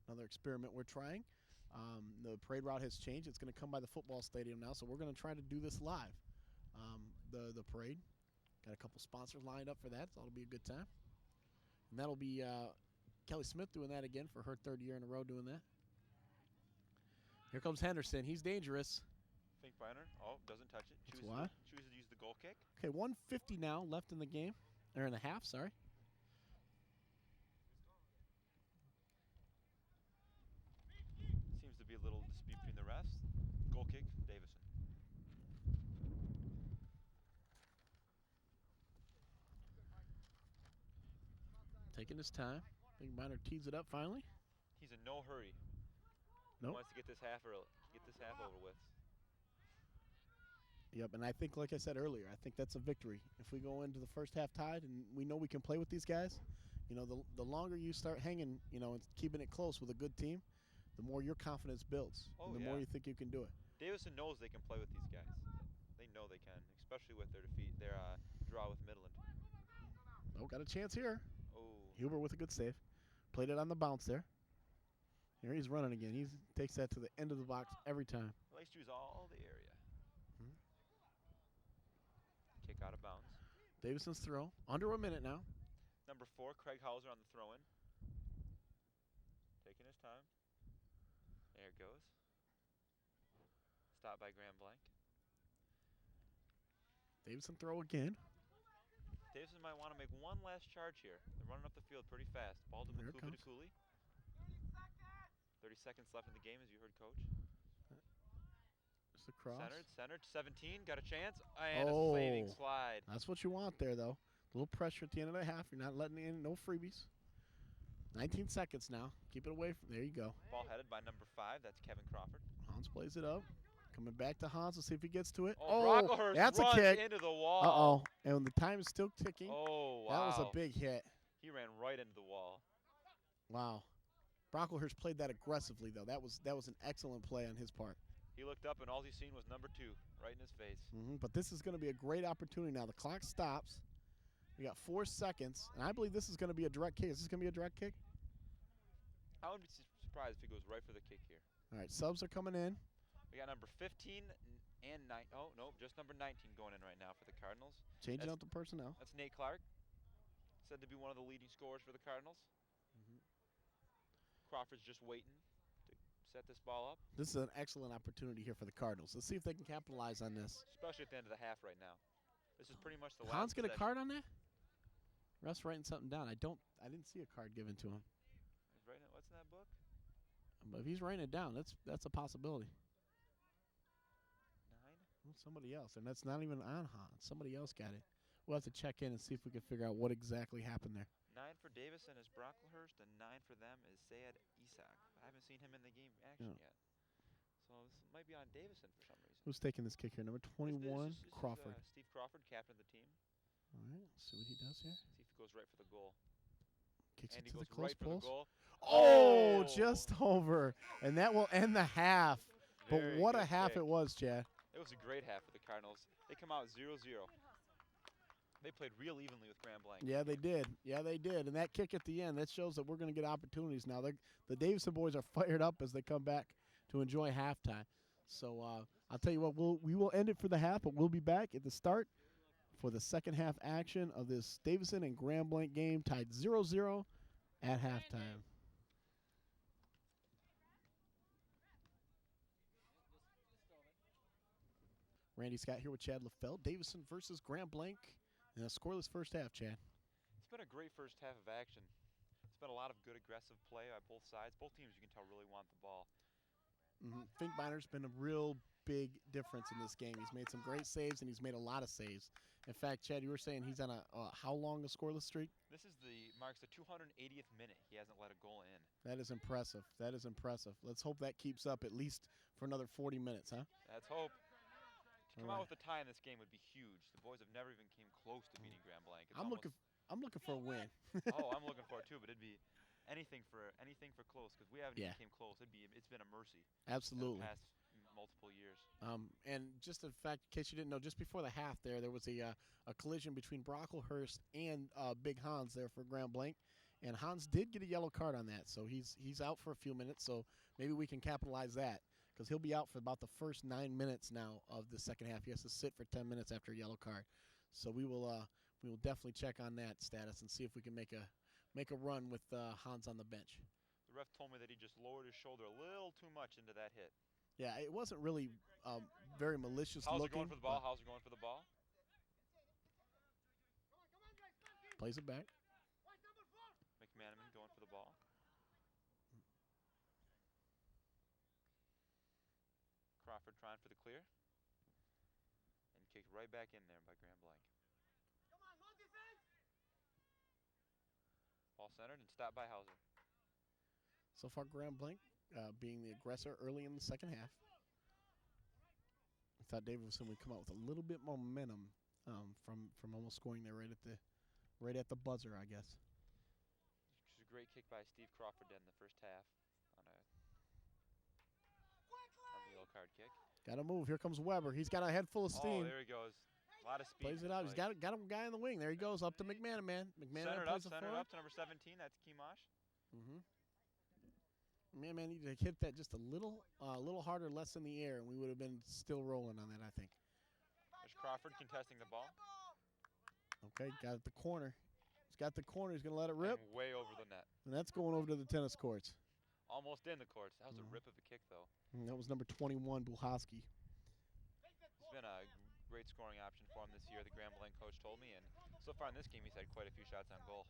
Another experiment we're trying. The parade route has changed. It's going to come by the football stadium now, so we're going to try to do this live. The parade. Got a couple sponsors lined up for that, so it'll be a good time. And that'll be Kelly Smith doing that again for her 3rd year in a row doing that. Here comes Henderson. He's dangerous. Finkbeiner. Oh, doesn't touch it. Chooses to use the goal kick. Okay, 1:50 now left in the game. Or in the half, sorry. Seems to be a little dispute between the refs. Goal kick, Davison. Taking his time. Finkbeiner tees it up finally. He's in no hurry. Nope. He wants to get this half over with. Yep, and I think, like I said earlier, I think that's a victory. If we go into the first half tied and we know we can play with these guys, you know, the longer you start hanging, you know, and keeping it close with a good team, the more your confidence builds, and the more you think you can do it. Davison knows they can play with these guys. They know they can, especially with their draw with Midland. Oh, got a chance here. Oh. Huber with a good save. Played it on the bounce there. Here he's running again. He takes that to the end of the box every time. Likes to use all the area. Kick out of bounds. Davison's throw. Under a minute now. Number 4, Craig Hauser on the throw-in. Taking his time. There it goes. Stop by Grand Blanc. Davison throw again. Davison might want to make one last charge here. They're running up the field pretty fast. Ball to Here it McCooley to comes. Cooley. 30 seconds left in the game, as you heard, Coach. It's the cross. Centered, 17, got a chance, and Oh. a fading slide. That's what you want there, though. A little pressure at the end of the half. You're not letting in no freebies. 19 seconds now. Keep it away from there. You go. Ball headed by number 5. That's Kevin Crawford. Hans plays it up. Coming back to Hans. Let's see if he gets to it. Brocklehurst that's a runs kick. into the wall. And the time is still ticking. Oh, wow. That was a big hit. He ran right into the wall. Wow. Brocklehurst played that aggressively, though. That was an excellent play on his part. He looked up, and all he seen was number 2 right in his face. But this is going to be a great opportunity now. The clock stops. We got 4 seconds, and I believe this is going to be a direct kick. Is this going to be a direct kick? I wouldn't be surprised if he goes right for the kick here. All right, subs are coming in. We got number 15 and 9. Oh, no, just number 19 going in right now for the Cardinals. Changing out the personnel. That's Nate Clark, said to be one of the leading scorers for the Cardinals. Crawford's just waiting to set this ball up. This is an excellent opportunity here for the Cardinals. Let's see if they can capitalize on this. Especially at the end of the half right now. This is pretty much the last Hans get a possession. card on that? Russ writing something down. I didn't see a card given to him. He's writing it. What's in that book? But if he's writing it down, that's a possibility. 9? Well, somebody else, and that's not even on Hans. Somebody else got it. We'll have to check in and see if we can figure out what exactly happened there. 9 for Davison is Brocklehurst, and 9 for them is Sayed Isak. I haven't seen him in the game action yet. So this might be on Davison for some reason. Who's taking this kick here? Number 21, This Crawford. is, Steve Crawford, captain of the team. All right, let's see what he does here. See if he goes right for the goal. Kicks And it he to the goes close right for the post. goal. Oh, just over. And that will end the half. But Very what a good half kick. it was, Chad. It was a great half for the Cardinals. They come out 0-0. They played real evenly with Grand Blanc. Yeah, they did. Yeah, they did. And that kick at the end, that shows that we're going to get opportunities now. The Davison boys are fired up as they come back to enjoy halftime. So I'll tell you what, we will end it for the half, but we'll be back at the start for the second half action of this Davison and Grand Blanc game, tied 0-0 at halftime. Randy Scott here with Chad LaFell. Davison versus Grand Blanc in a scoreless first half, Chad. It's been a great first half of action. It's been a lot of good aggressive play on both sides. Both teams, you can tell, really want the ball. Finkbeiner's been a real big difference in this game. He's made some great saves, and he's made a lot of saves. In fact, Chad, you were saying he's on a how long a scoreless streak? This is marks the 280th minute. He hasn't let a goal in. That is impressive. That is impressive. Let's hope that keeps up at least for another 40 minutes, huh? Let's hope. To come All out right. with a tie in this game would be huge. The boys have never even came close to beating Grand Blanc. It's I'm looking for a win. Oh, I'm looking for it too, but it'd be anything for close because we haven't even came close. It's been a mercy. Absolutely. In the past multiple years. And just in fact, in case you didn't know, just before the half there was a collision between Brocklehurst and Big Hans there for Grand Blanc. And Hans did get a yellow card on that, so he's out for a few minutes. So maybe we can capitalize that because he'll be out for about the first 9 minutes now of the second half. He has to sit for 10 minutes after a yellow card. So we will definitely check on that status and see if we can make a run with Hans on the bench. The ref told me that he just lowered his shoulder a little too much into that hit. Yeah, it wasn't really very malicious How's looking. it going for the ball? How's it going for the ball? Plays it back. McManaman going for the ball. Crawford trying for the clear. And kicked right back in there by Grand Blanc. Ball centered and stopped by Hauser. So far, Grand Blanc being the aggressor early in the second half. I thought Davison would come out with a little bit more momentum from almost scoring there right at the buzzer, I guess. Which was a great kick by Steve Crawford in the first half on a yellow card kick. Got to move. Here comes Weber. He's got a head full of steam. Oh, there he goes. A lot of speed. Plays it out. He's got a guy in the wing. There he goes up to McManaman. McManaman plays it centered forward. up to number 17. That's Kimosh. Man, need to hit that just a little harder, less in the air, and we would have been still rolling on that, I think. There's Crawford contesting the ball. Okay, got it the corner. He's got the corner. He's going to let it rip. And way over the net. And that's going over to the tennis courts. Almost in the courts. That was a Mhm. rip of a kick, though. And that was number 21, Bulhowski. He's been a great scoring option for him this year, the Grand Blanc coach told me, and so far in this game, he's had quite a few shots on goal.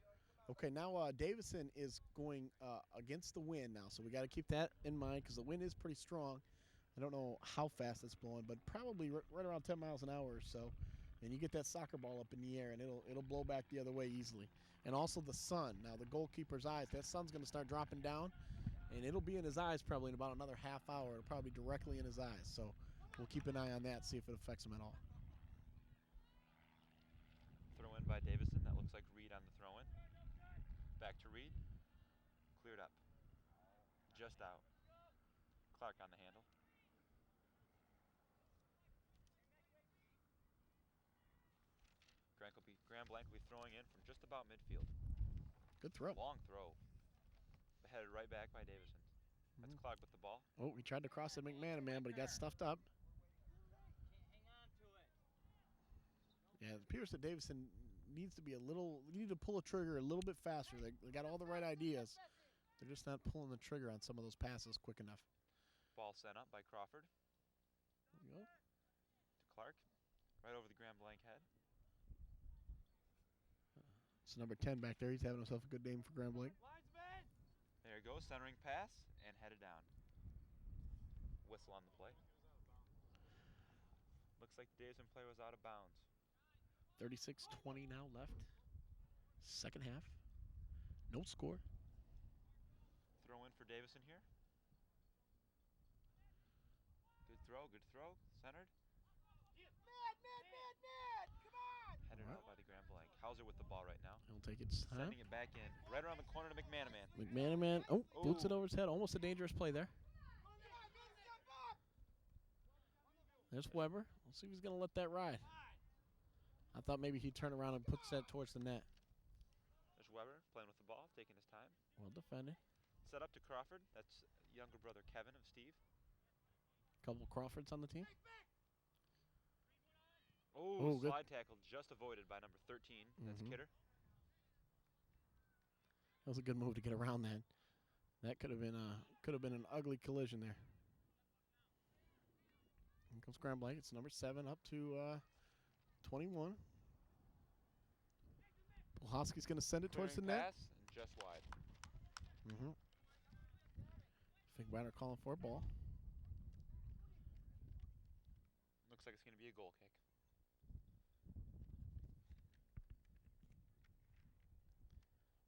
Okay, now Davison is going against the wind now, so we got to keep that in mind because the wind is pretty strong. I don't know how fast it's blowing, but probably right around 10 miles an hour or so. And you get that soccer ball up in the air, and it'll blow back the other way easily. And also the sun. Now the goalkeeper's eyes, that sun's going to start dropping down, and it'll be in his eyes probably in about another half hour. It'll probably be directly in his eyes. So we'll keep an eye on that, see if it affects him at all. Throw in by Davison. That looks like Reed on the throw in. Back to Reed. Cleared up. Just out. Clark on the handle. Grand Blanc will be throwing in from just about midfield. Good throw. Long throw. Headed right back by Davison. That's Clark with the ball. Oh, he tried to cross it McManaman, but he got stuffed up. Yeah, it appears that Davison needs to be you need to pull a trigger a little bit faster. They got all the right ideas. They're just not pulling the trigger on some of those passes quick enough. Ball sent up by Crawford. There you go. To Clark. Right over the Grand Blanc head. It's number 10 back there. He's having himself a good game for Grand Blanc. There he goes, centering pass, and headed down. Whistle on the play. Looks like the Davison play was out of bounds. 36-20 now left. Second half. No score. Throw in for Davison here. Good throw, centered. Come on! Headed out by the Grand Blanc. Hauser with the ball right now. He'll take it. Sending it back in, right around the corner to McManaman. McManaman. Oh, boots it over his head. Almost a dangerous play there. There's Weber. We'll see if he's going to let that ride. I thought maybe he'd turn around and put that towards the net. There's Weber playing with the ball, taking his time. Well defended. Set up to Crawford. That's younger brother Kevin of Steve. Couple Crawfords on the team. Oh, good. slide tackle just avoided by number 13. That's Kidder. That was a good move to get around that. That could have been an ugly collision there. Here comes Grand Blanc. It's number 7 up to 21. Bulhowski's going to send it towards the Clearing net. pass and just wide. Finkbeiner calling for a ball. Looks like it's going to be a goal kick.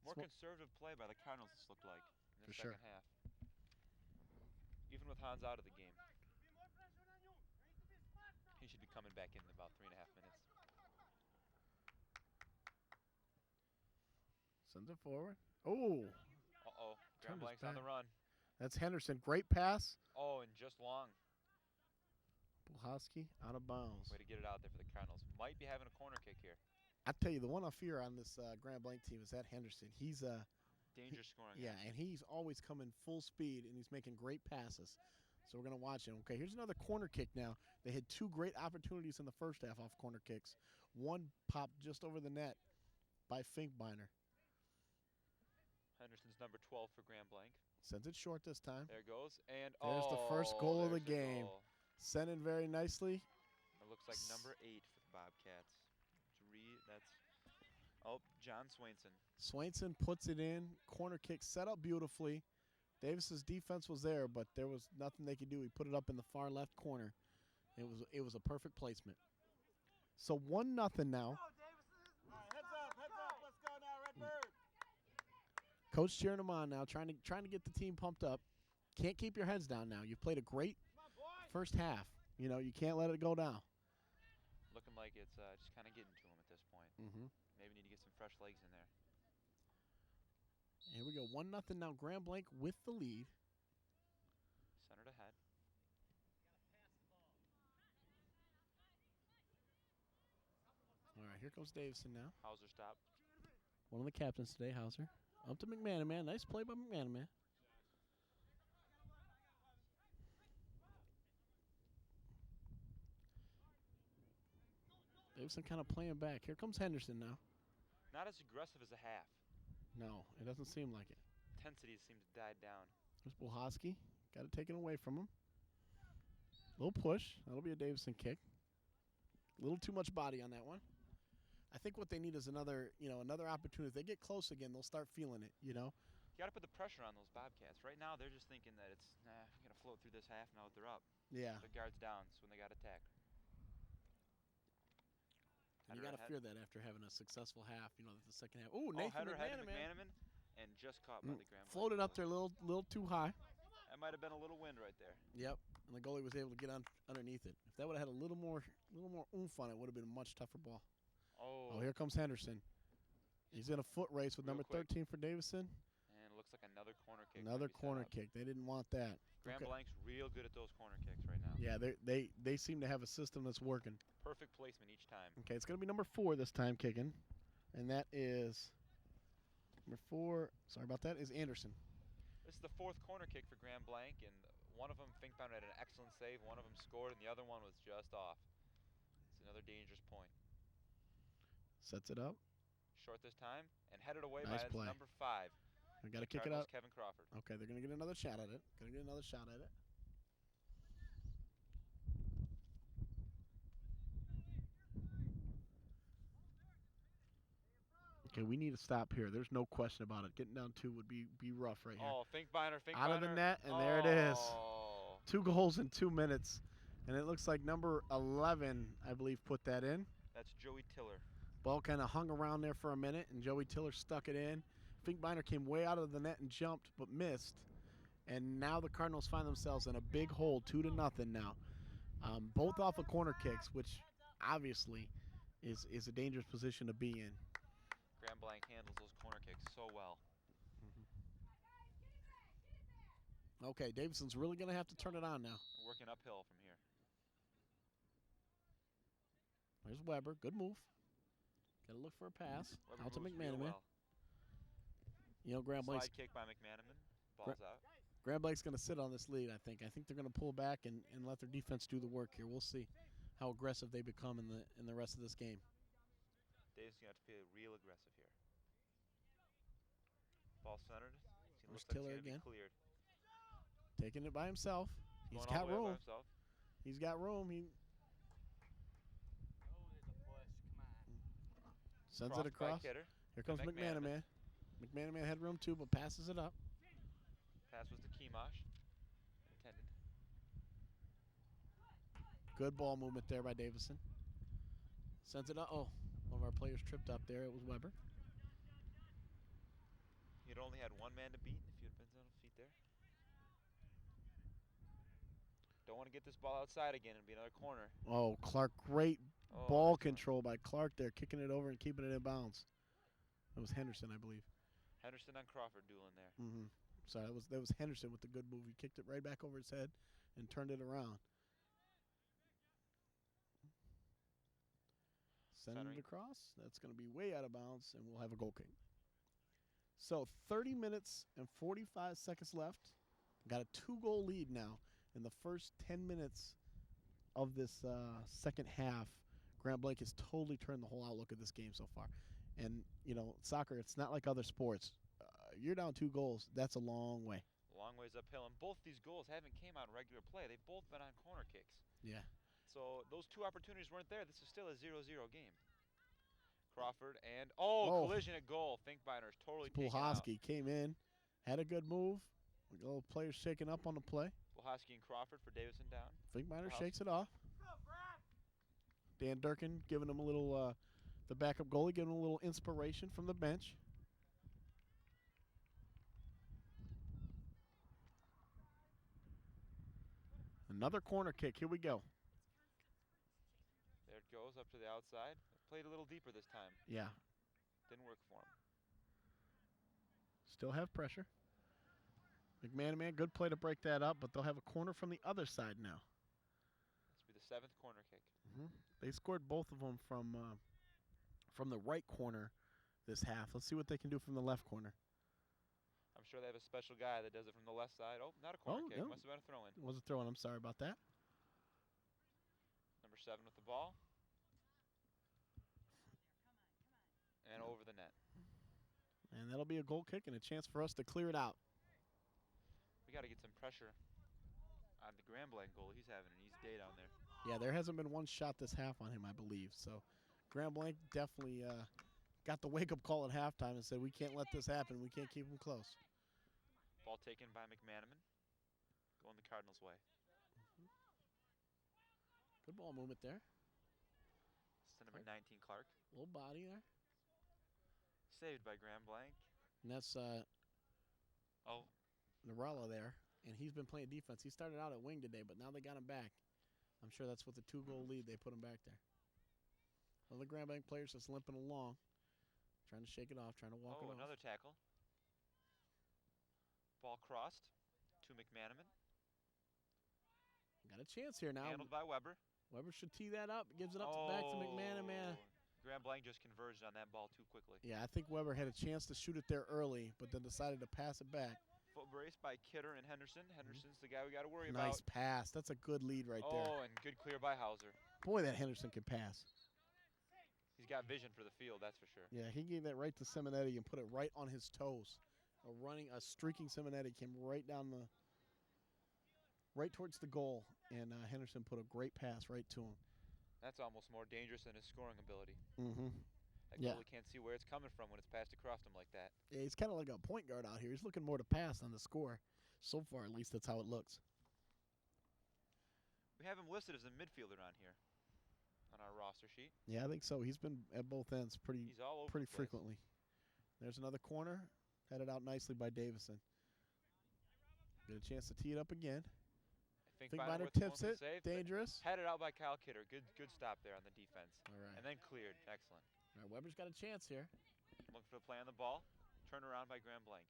More conservative play by the Cardinals, this looked like, in the second half. Even with Hans out of the game. He should be coming back in about 3.5 minutes. Sends it forward. Oh. Uh-oh. Grand Turned his Blanc's on the back. run. That's Henderson. Great pass. Oh, and just long. Bulhowski out of bounds. Way to get it out there for the Cardinals. Might be having a corner kick here. I tell you, the one I fear on this Grand Blanc team is that Henderson. He's Dangerous scoring. yeah, and he's always coming full speed, and he's making great passes. So we're going to watch him. Okay, here's another corner kick now. They had 2 great opportunities in the first half off corner kicks. One popped just over the net by Finkbeiner. Henderson's number 12 for Grand Blanc. Sends it short this time. There it goes. And There's the first goal of the game. Goal. Sent in very nicely. It looks like number 8 for the Bobcats. That's John Swainson. Swainson puts it in. Corner kick set up beautifully. Davis's defense was there, but there was nothing they could do. He put it up in the far left corner. It was a perfect placement. So 1-0 now. Heads up, let's go now, Redbird. Coach cheering them on now, trying to get the team pumped up. Can't keep your heads down now. You've played a great first half. You know, you can't let it go down. Looking like it's just kind of getting to him at this point. Maybe need to get some fresh legs in there. Here we go. 1-0 now. Grand Blanc with the lead. Centered ahead. All right, here comes Davison now. Hauser stop. One of the captains today, Hauser. Up to McManaman. Nice play by McManaman. Davison kind of playing back. Here comes Henderson now. Not as aggressive as a half. No, it doesn't seem like it. Intensity seems to die down. There's Bulhosky. Got it taken away from him. Little push. That'll be a Davison kick. A little too much body on that one. I think what they need is another opportunity. If they get close again, they'll start feeling it, You got to put the pressure on those Bobcats. Right now, they're just thinking that it's, we're going to float through this half now that they're up. Yeah. The guard's down, so when they got to attack. And you got to fear that after having a successful half, that the second half. Oh, Nathan header head to McManaman. McManaman, and just caught by the Grand Blanc. Floated up there a little too high. That might have been a little wind right there. Yep, and the goalie was able to get underneath it. If that would have had a little more oomph on it, would have been a much tougher ball. Oh, Here comes Henderson. He's in a foot race with number 13 for Davison. And it looks like another corner kick. Another corner kick. They didn't want that. Grand Blanc's real good at those corner kicks right now. Yeah, they seem to have a system that's working. Perfect placement each time. Okay, it's going to be number 4 this time kicking, and that is number 4. Sorry about that. Is Anderson. This is the 4th corner kick for Grand Blanc, and one of them Finkbeiner had an excellent save. One of them scored, and the other one was just off. It's another dangerous point. Sets it up. Short this time, and headed away Nice by play. number 5. We got to kick it out. Kevin Crawford. Okay, they're going to get another shot at it. Okay, we need to stop here. There's no question about it. Getting down 2 would be rough right here. Oh, Finkbeiner. Out of the net, and there it is. Oh. 2 goals in 2 minutes. And it looks like number 11, I believe, put that in. That's Joey Tiller. Ball kind of hung around there for a minute, and Joey Tiller stuck it in. Finkbeiner came way out of the net and jumped, but missed. And now the Cardinals find themselves in a big hole, 2-0 now. Both off of corner kicks, which obviously is a dangerous position to be in. Grand Blanc handles those corner kicks so well. Okay, Davison's really going to have to turn it on now. Working uphill from here. There's Weber. Good move. Got to look for a pass. Weber Out to moves real McManaman. well. Grand Blanc's Slide kick by McManaman. Ball's out. Grand Blanc's going to sit on this lead, I think. I think they're going to pull back and let their defense do the work here. We'll see how aggressive they become in the rest of this game. Dave's going to have to be real aggressive here. Ball centered. There's Looks like Tiller it's gonna again. be cleared. Taking it by himself. He's Going all got the way by room. himself. He's got room. He sends it across. Back hitter. Here comes McManaman. McManaman had room too, but passes it up. Pass was to Kimosh. Intended. Good ball movement there by Davison. Sends it up. Oh, one of our players tripped up there. It was Weber. He'd only had one man to beat if he had been on his feet there. Don't want to get this ball outside again and be another corner. Oh, Clark, great ball control by Clark there, kicking it over and keeping it in bounds. That was Henderson, I believe. Henderson on Crawford dueling there. Sorry, that was Henderson with the good move. He kicked it right back over his head and turned it around. Send it across. That's going to be way out of bounds, and we'll have a goal kick. So 30 minutes and 45 seconds left. Got a 2-goal lead now in the first 10 minutes of this second half. Grand Blanc has totally turned the whole outlook of this game so far. And, soccer, it's not like other sports. You're down 2 goals. That's a long way. Long ways uphill. And both these goals haven't came out in regular play. They've both been on corner kicks. Yeah. So those 2 opportunities weren't there. This is still a 0-0 game. Crawford and, collision at goal. Finkbeiner's totally taken out. Bulhosky came in, had a good move. A little players shaking up on the play. Bulhosky and Crawford for Davison down. Finkbeiner shakes it off. Dan Durkin giving him a little, the backup goalie, giving him a little inspiration from the bench. Another corner kick. Here we go. There it goes up to the outside. Played a little deeper this time. Yeah. Didn't work for him. Still have pressure. McManaman, good play to break that up, but they'll have a corner from the other side now. This will be the 7th corner kick. They scored both of them from the right corner this half. Let's see what they can do from the left corner. I'm sure they have a special guy that does it from the left side. Oh, not a corner kick. No. Must have been a throw-in. It was a throw-in. I'm sorry about that. Number 7 with the ball. And over the net. And that'll be a goal kick and a chance for us to clear it out. We got to get some pressure on the Grand Blanc goal. He's having an easy day down there. Yeah, there hasn't been one shot this half on him, I believe. So Grand Blanc definitely got the wake-up call at halftime and said, we can't let this happen. We can't keep them close. Ball taken by McManaman. Going the Cardinals' way. Good ball movement there. It's to number 19, Clark. Little body there. Saved by Grand Blanc. And that's Oh, Narella there. And he's been playing defense. He started out at wing today, but now they got him back. I'm sure that's with the 2-goal lead they put him back there. Well, the Grand Blanc players just limping along. Trying to shake it off, trying to walk it off. Another tackle. Ball crossed to McManaman. Got a chance here now. Handled by Weber. Weber should tee that up. Gives it up back to McManaman. Grand Blanc just converged on that ball too quickly. Yeah, I think Weber had a chance to shoot it there early, but then decided to pass it back. Foot brace by Kidder and Henderson. Henderson's the guy we got to worry Nice about. pass. That's a good lead right there. Oh, and good clear by Hauser. Boy, that Henderson can pass. He's got vision for the field, that's for sure. Yeah, he gave that right to Simonetti and put it right on his toes. A streaking Simonetti came right towards the goal, and Henderson put a great pass right to him. That's almost more dangerous than his scoring ability. Mm-hmm. That Yeah. goalie can't see where it's coming from when it's passed across him like that. Yeah, he's kind of like a point guard out here. He's looking more to pass than to score. So far, at least, that's how it looks. We have him listed as a midfielder on here, on our roster sheet. Yeah, I think so. He's been at both ends He's all over pretty the place. frequently. There's another corner, headed out nicely by Davison. Get a chance to tee it up again. Finkbeiner with the tips one it. save, but Dangerous. headed out by Kyle Kidder. Good stop there on the defense. All right. And then cleared. Excellent. All right, Weber's got a chance here. Looking for the play on the ball. Turn around by Grand Blanc.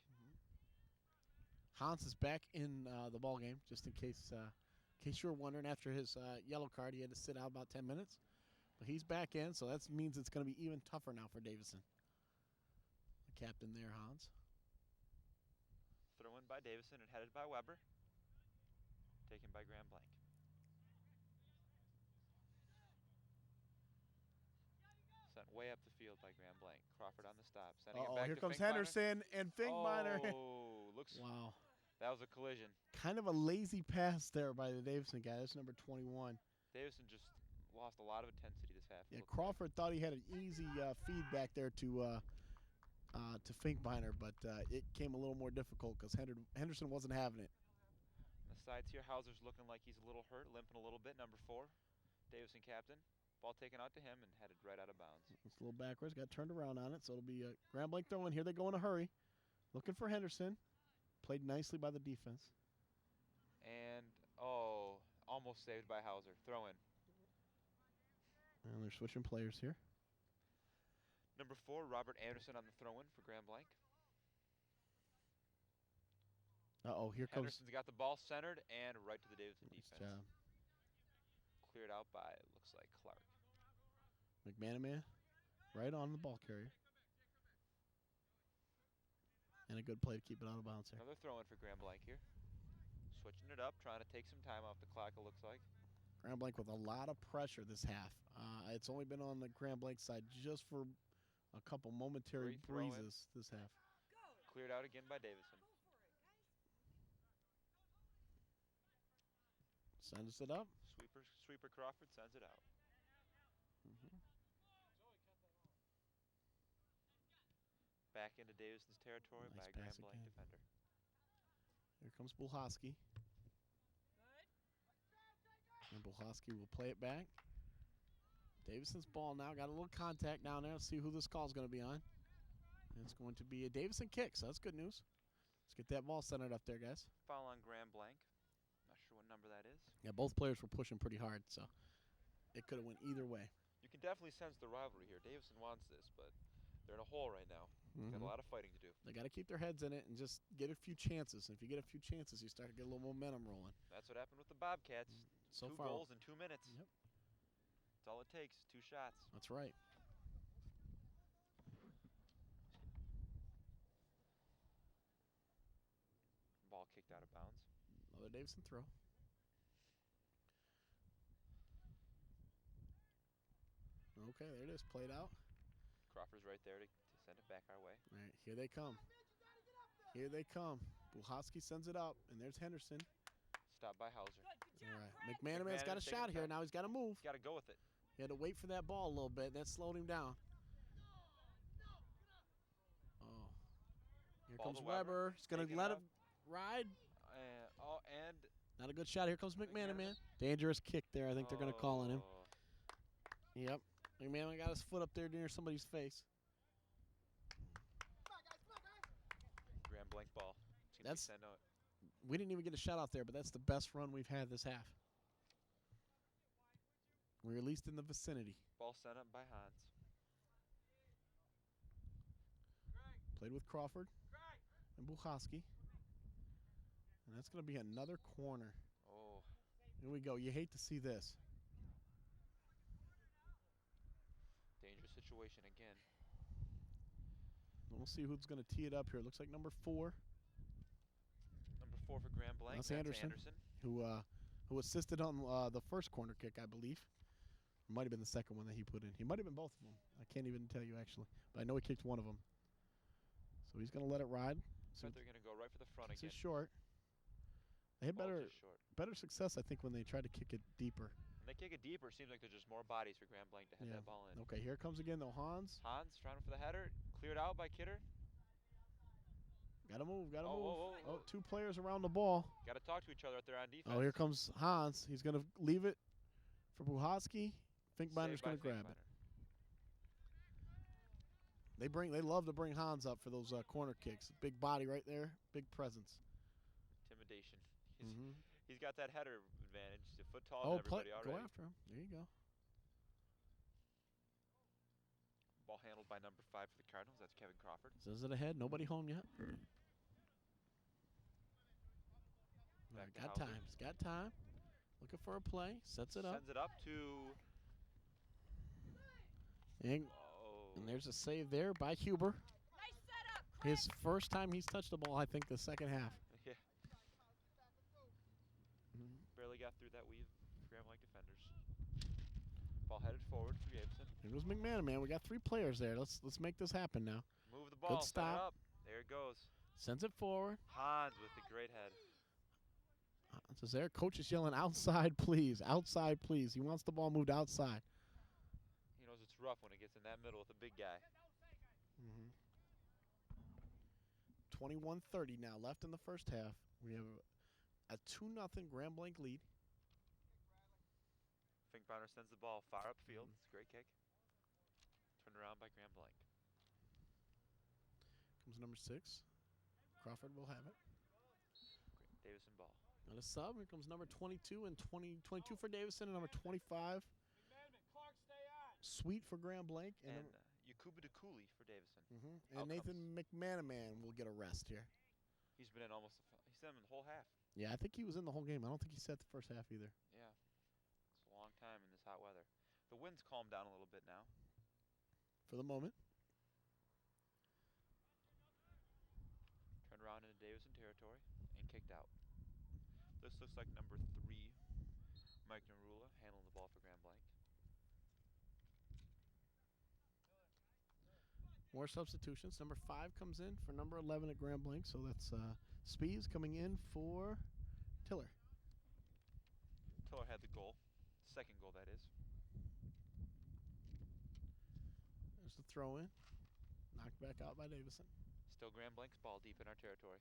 Hans is back in the ball game, just in case you were wondering. After his yellow card, he had to sit out about 10 minutes. But he's back in, so that means it's going to be even tougher now for Davison. The captain there, Hans. Throw in by Davison and headed by Weber. Taken by Grand Blanc. Sent way up the field by Grand Blanc. Crawford on the stop. Sending it back Here to comes Finkbeiner. Henderson and Finkbeiner. Oh, looks. Wow. That was a collision. Kind of a lazy pass there by the Davison guy. That's number 21. Davison just lost a lot of intensity this half. Yeah, Crawford thought he had an easy feed back there to Finkbeiner, but it came a little more difficult because Henderson wasn't having it. On the sides here, Hauser's looking like he's a little hurt, limping a little bit. Number 4, Davison captain. Ball taken out to him and headed right out of bounds. It's a little backwards. Got turned around on it, so it'll be a Grand Blanc throw in. Here they go in a hurry. Looking for Henderson. Played nicely by the defense. And, almost saved by Hauser. Throw in. And they're switching players here. Number 4, Robert Anderson on the throw-in for Grand Blanc. Here comes. Henderson's got the ball centered and right to the Davison Nice defense. job. Cleared out by, it looks like, Clark. McManaman right on the ball carrier. And a good play to keep it out of bounds there. Another throw-in for Grand Blanc here. Switching it up, trying to take some time off the clock, it looks like. Grand Blanc with a lot of pressure this half. It's only been on the Grand Blanc side just for a couple momentary Great throw in. breezes this half. Cleared out again by Davison. Sends it up. Sweeper Crawford sends it out. Back into Davison's territory Nice by a Grand pass Blanc again. defender. Here comes Bulhosky. And Bulhosky will play it back. Davison's ball now. Got a little contact down there. Let's see who this call is going to be on. And it's going to be a Davison kick, so that's good news. Let's get that ball centered up there, guys. Foul on Grand Blanc. Not sure what number that is. Yeah, both players were pushing pretty hard, so it could have went either way. You can definitely sense the rivalry here. Davison wants this, but they're in a hole right now. Got a lot of fighting to do. They got to keep their heads in it and just get a few chances. And if you get a few chances, you start to get a little momentum rolling. That's what happened with the Bobcats. So 2 far, goals in 2 minutes. Yep. That's all it takes. 2 shots. That's right. Ball kicked out of bounds. Another Davison throw. Okay, there it is. Played out. Crawford's right there to send it back our way. All right, here they come. Here they come. Buhosky sends it up, and there's Henderson. Stop by Hauser. All right. McManaman's got a McManaman's taking shot the here. time. Now he's got to move. Got to go with it. He had to wait for that ball a little bit. That slowed him down. Oh. Here Ball comes to Weber. Weber. He's going Taking to let it him ride. And Not a good shot. Here comes McManaman. Dangerous kick there. I think they're going to call on him. Yep. McManaman got his foot up there near somebody's face. Grand Blanc ball. That's we didn't even get a shot out there, but that's the best run we've had this half. We're at least in the vicinity. Ball sent up by Hans. Played with Crawford and Buhosky. And that's going to be another corner. Oh. Here we go. You hate to see this. Dangerous situation again. We'll see who's going to tee it up here. Looks like number 4. Number 4 for Grand Blanc. That's Anderson. Who assisted on the first corner kick, I believe. It might have been the second one that he put in. He might have been both of them. I can't even tell you, actually. But I know he kicked one of them. So he's going to let it ride. So they're going to go right for the front This again. is short. They had Ball's just short. better success, I think, when they tried to kick it deeper. When they kick it deeper, it seems like there's just more bodies for Grand Blanc to head that ball in. Okay, here comes again, though, Hans. Hans trying for the header. Cleared out by Kidder. Got to move, got to move. Whoa. Oh, 2 players around the ball. Got to talk to each other out there on defense. Oh, here comes Hans. He's going to leave it for Buhosky. Finkbinder's going to grab it. They love to bring Hans up for those corner kicks. Big body right there, big presence. Intimidation. Mm-hmm. He's got that header advantage. He's a foot taller than everybody already. Go after him. There you go. Ball handled by number 5 for the Cardinals. That's Kevin Crawford. Says it ahead. Nobody home yet. Got time. He's got time. Looking for a play. Sets it up. Sends it up to... And there's a save there by Huber. Nice setup, Chris. His first time he's touched the ball, I think, the second half. Yeah. Barely got through that weave. Grand Blanc defenders. Ball headed forward for Davison. Here goes McManaman. We got 3 players there. Let's make this happen now. Move the ball. Good stop. Set it up. There it goes. Sends it forward. Hans with the great head. Says there. Coach is yelling, outside, please. Outside, please. He wants the ball moved outside. He knows it's rough when it gets in that middle with a big guy. 21:30 now left in the first half. We have a 2-0 Grand Blanc lead. Finkbeiner sends the ball far upfield. It's a great kick. Turned around by Grand Blanc. Comes number 6. Crawford will have it. Great Davison ball. On a sub, here comes number 22 and 22 for Davison and number 25. Clark, stay on. Sweet for Grand Blanc. And Yakuba DeCooley for Davison. And Nathan McManaman will get a rest here. He's been in almost he's in the whole half. Yeah, I think he was in the whole game. I don't think he set the first half either. Yeah. It's a long time in this hot weather. The wind's calmed down a little bit now. For the moment. Turned around into Davison territory and kicked out. This looks like number 3, Mike Narula, handling the ball for Grand Blanc. More substitutions. Number 5 comes in for number 11 at Grand Blanc. So that's Spees coming in for Tiller. Tiller had the goal. Second goal, that is. There's the throw in. Knocked back out by Davison. Still Grand Blanc's ball deep in our territory.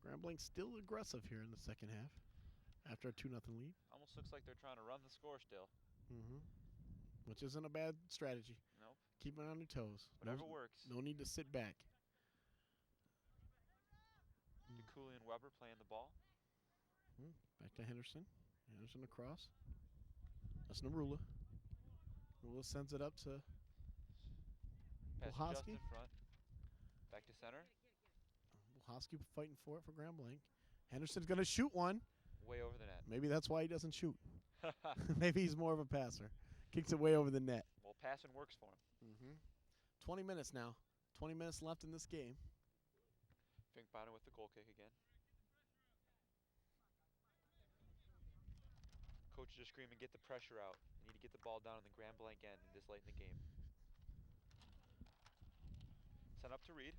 Grand Blanc's still aggressive here in the second half after a 2-0 lead. Almost looks like they're trying to run the score still. Which isn't a bad strategy. Nope. Keep it on your toes. Whatever works. No need to sit back. DeCooley and Weber playing the ball. Back to Henderson. Henderson across. That's Narula. Narula sends it up to Pass just Buhosky. in front. Back to center. Buhosky fighting for it for Grand Blanc. Henderson's going to shoot one. Way over the net. Maybe that's why he doesn't shoot. Maybe he's more of a passer. Kicks it way over the net. Well, passing works for him. 20 minutes now. 20 minutes left in this game. Finkbeiner with the goal kick again. Coach is just screaming, get the pressure out. You need to get the ball down on the Grand Blanc end this late in the game. Sent up to Reed.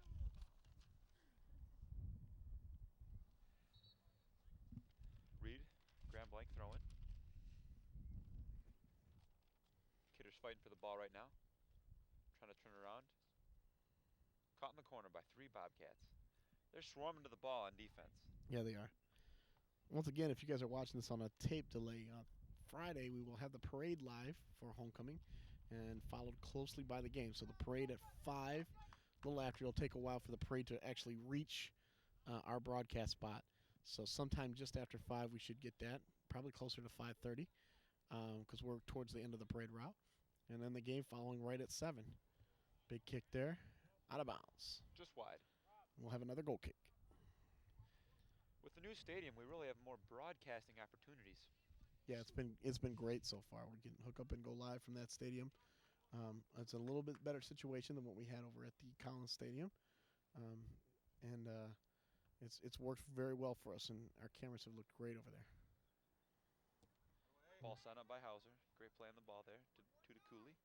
Reed, Grand Blanc throwing. Kidder's fighting for the ball right now. Trying to turn around. Caught in the corner by 3 Bobcats. They're swarming to the ball on defense. Yeah, they are. Once again, if you guys are watching this on a tape delay, on Friday we will have the parade live for homecoming and followed closely by the game. So the parade at 5, a little after. It'll take a while for the parade to actually reach our broadcast spot. So sometime just after 5 we should get that, probably closer to 5:30 because we're towards the end of the parade route. And then the game following right at 7. Big kick there, out of bounds. Just wide. We'll have another goal kick. With the new stadium, we really have more broadcasting opportunities. Yeah, it's been great so far. We can hook up and go live from that stadium. It's a little bit better situation than what we had over at the Collins Stadium, and it's worked very well for us. And our cameras have looked great over there. Ball sent up by Hauser. Great play on the ball there to Cooley.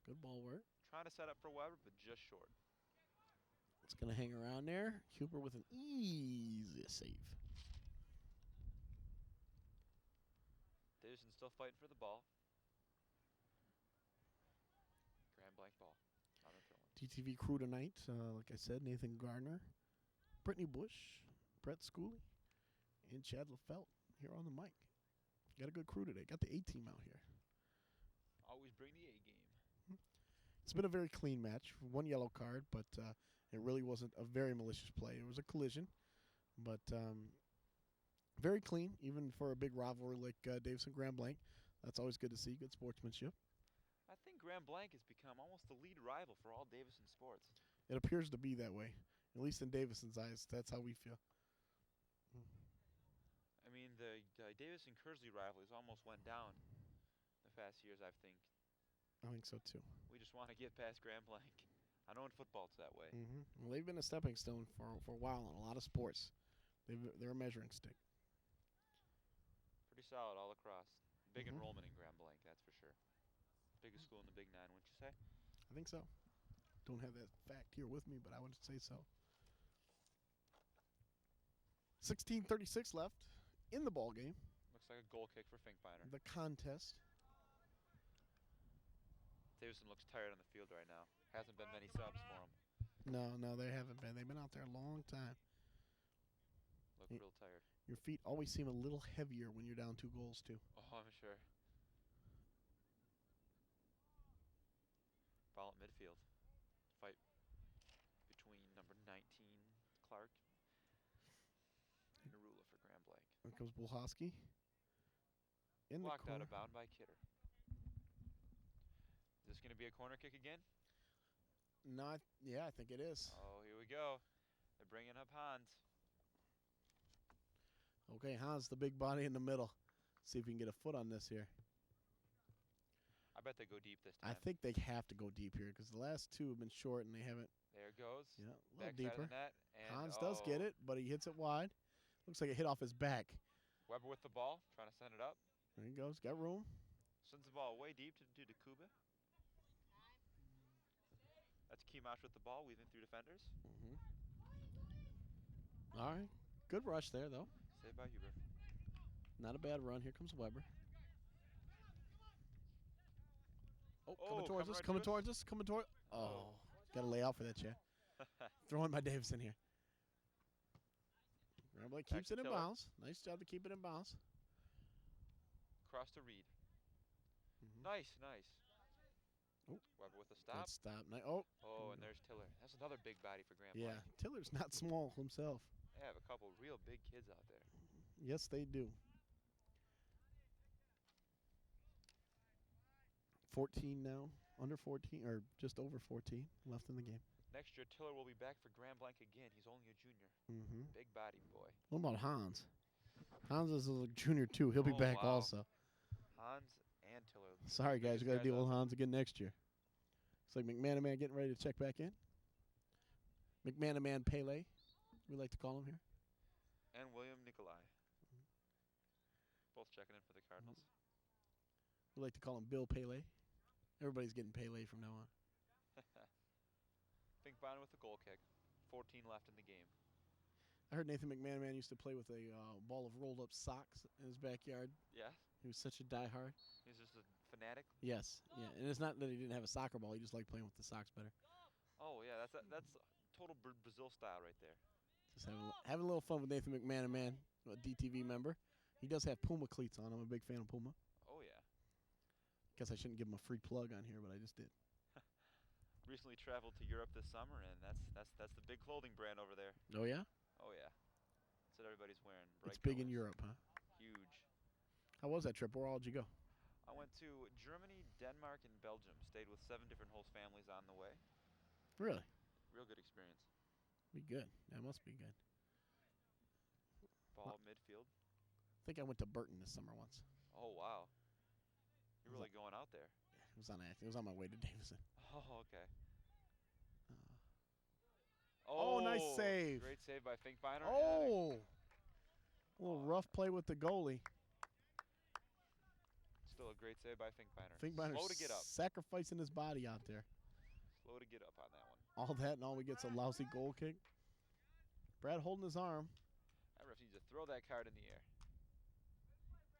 Good ball work. Trying to set up for Weber, but just short. It's going to hang around there. Huber with an easy save. Davison still fighting for the ball. Grand Blanc ball. On the throw. DTV crew tonight, like I said, Nathan Gardner, Brittany Bush, Brett Schooley, and Chad LaFelt here on the mic. Got a good crew today. Got the A-team out here. Always bring the A game. It's been a very clean match. 1 yellow card, but it really wasn't a very malicious play. It was a collision, but very clean, even for a big rivalry like Davison Grand Blanc. That's always good to see. Good sportsmanship. I think Grand Blanc has become almost the lead rival for all Davison sports. It appears to be that way, at least in Davison's eyes. That's how we feel. I mean, the Davison-Kersley rivalries almost went down the past years, I think. I think so, too. We just want to get past Grand Blanc. I know in football it's that way. Well, they've been a stepping stone for a while in a lot of sports. They're a measuring stick. Pretty solid all across. Big enrollment in Grand Blanc, that's for sure. Biggest school in the Big 9, wouldn't you say? I think so. Don't have that fact here with me, but I would say so. 16:36 left in the ball game. Looks like a goal kick for Finkbeiner. The contest. Davison looks tired on the field right now. Hasn't been many subs for him. No, they haven't been. They've been out there a long time. Look real tired. Your feet always seem a little heavier when you're down 2 goals, too. Oh, I'm sure. Ball at midfield. Fight between number 19, Clark, and Narula for Grand Blanc. Here comes Bulhosky. In the Blocked out corner. of bound by Kidder. Is this going to be a corner kick again? No, yeah, I think it is. Oh, here we go. They're bringing up Hans. Okay, Hans, the big body in the middle. See if we can get a foot on this here. I bet they go deep this time. I think they have to go deep here because the last 2 have been short and they haven't. There it goes. Yeah, a little Backside deeper. of the net. And Hans does get it, but he hits it wide. Looks like it hit off his back. Weber with the ball, trying to send it up. There he goes. Got room. Sends the ball way deep to Kuba. That's Kimash with the ball, weaving through defenders. All right. Good rush there, though. Saved by Huber. Not a bad run. Here comes Weber. Oh, Oh, coming towards coming us, right coming to us. towards us, coming toward. Oh, got to lay out for that, Chad. Throwing by Davison here. Grand Blanc keeps to it in Tiller. bounds. Nice job to keep it in bounds. Cross to Reed. Nice. Oh. Weber with a Good stop. stop. Oh, Oh, and there's Tiller. That's another big body for Grand yeah. Blanc. Tiller's not small himself. They have a couple real big kids out there. Yes, they do. 14 now. Under 14, or just over 14 left in the game. Next year, Tiller will be back for Grand Blanc again. He's only a junior. Big body boy. What about Hans? Hans is a junior, too. He'll be Oh, back wow. also. Hans and Tiller. Sorry, guys. Biggest We got to guys deal out with there. Hans again next year. It's like McManaman getting ready to check back in. McManaman Pele, we like to call him here. And William Nikolai. Both checking in for the Cardinals. We like to call him Bill Pele. Everybody's getting Pele from now on. Finkbeiner with the goal kick. 14 left in the game. I heard Nathan McManaman used to play with a ball of rolled up socks in his backyard. Yeah, He was such a diehard. he's just a fanatic. Yes, yeah, and it's not that he didn't have a soccer ball; he just liked playing with the socks better. Oh yeah, that's total Brazil style right there. Just having a little fun with Nathan McManaman, a DTV member. He does have Puma cleats on. I'm a big fan of Puma. Oh yeah. Guess I shouldn't give him a free plug on here, but I just did. Recently traveled to Europe this summer, and that's the big clothing brand over there. Oh yeah, Oh yeah, that's what everybody's wearing. it's Bright big in colors. Europe, huh? Huge. How was that trip? Where all did you go? I went to Germany, Denmark, and Belgium. Stayed with 7 different host families on the way. Really? Real good experience. Be good. That must be good. Ball midfield. I think I went to Burton this summer once. Oh wow. You're Was really going out there. It was on my way to Davison. Oh okay. Oh, nice save. Great save by Finkbeiner. Oh, a little rough play with the goalie. Still a great save by Finkbeiner. Finkbeiner's Slow to get up. sacrificing his body out there. Slow to get up on that one. All that and all, he gets a lousy goal kick. Brad holding his arm. That ref needs to throw that card in the air.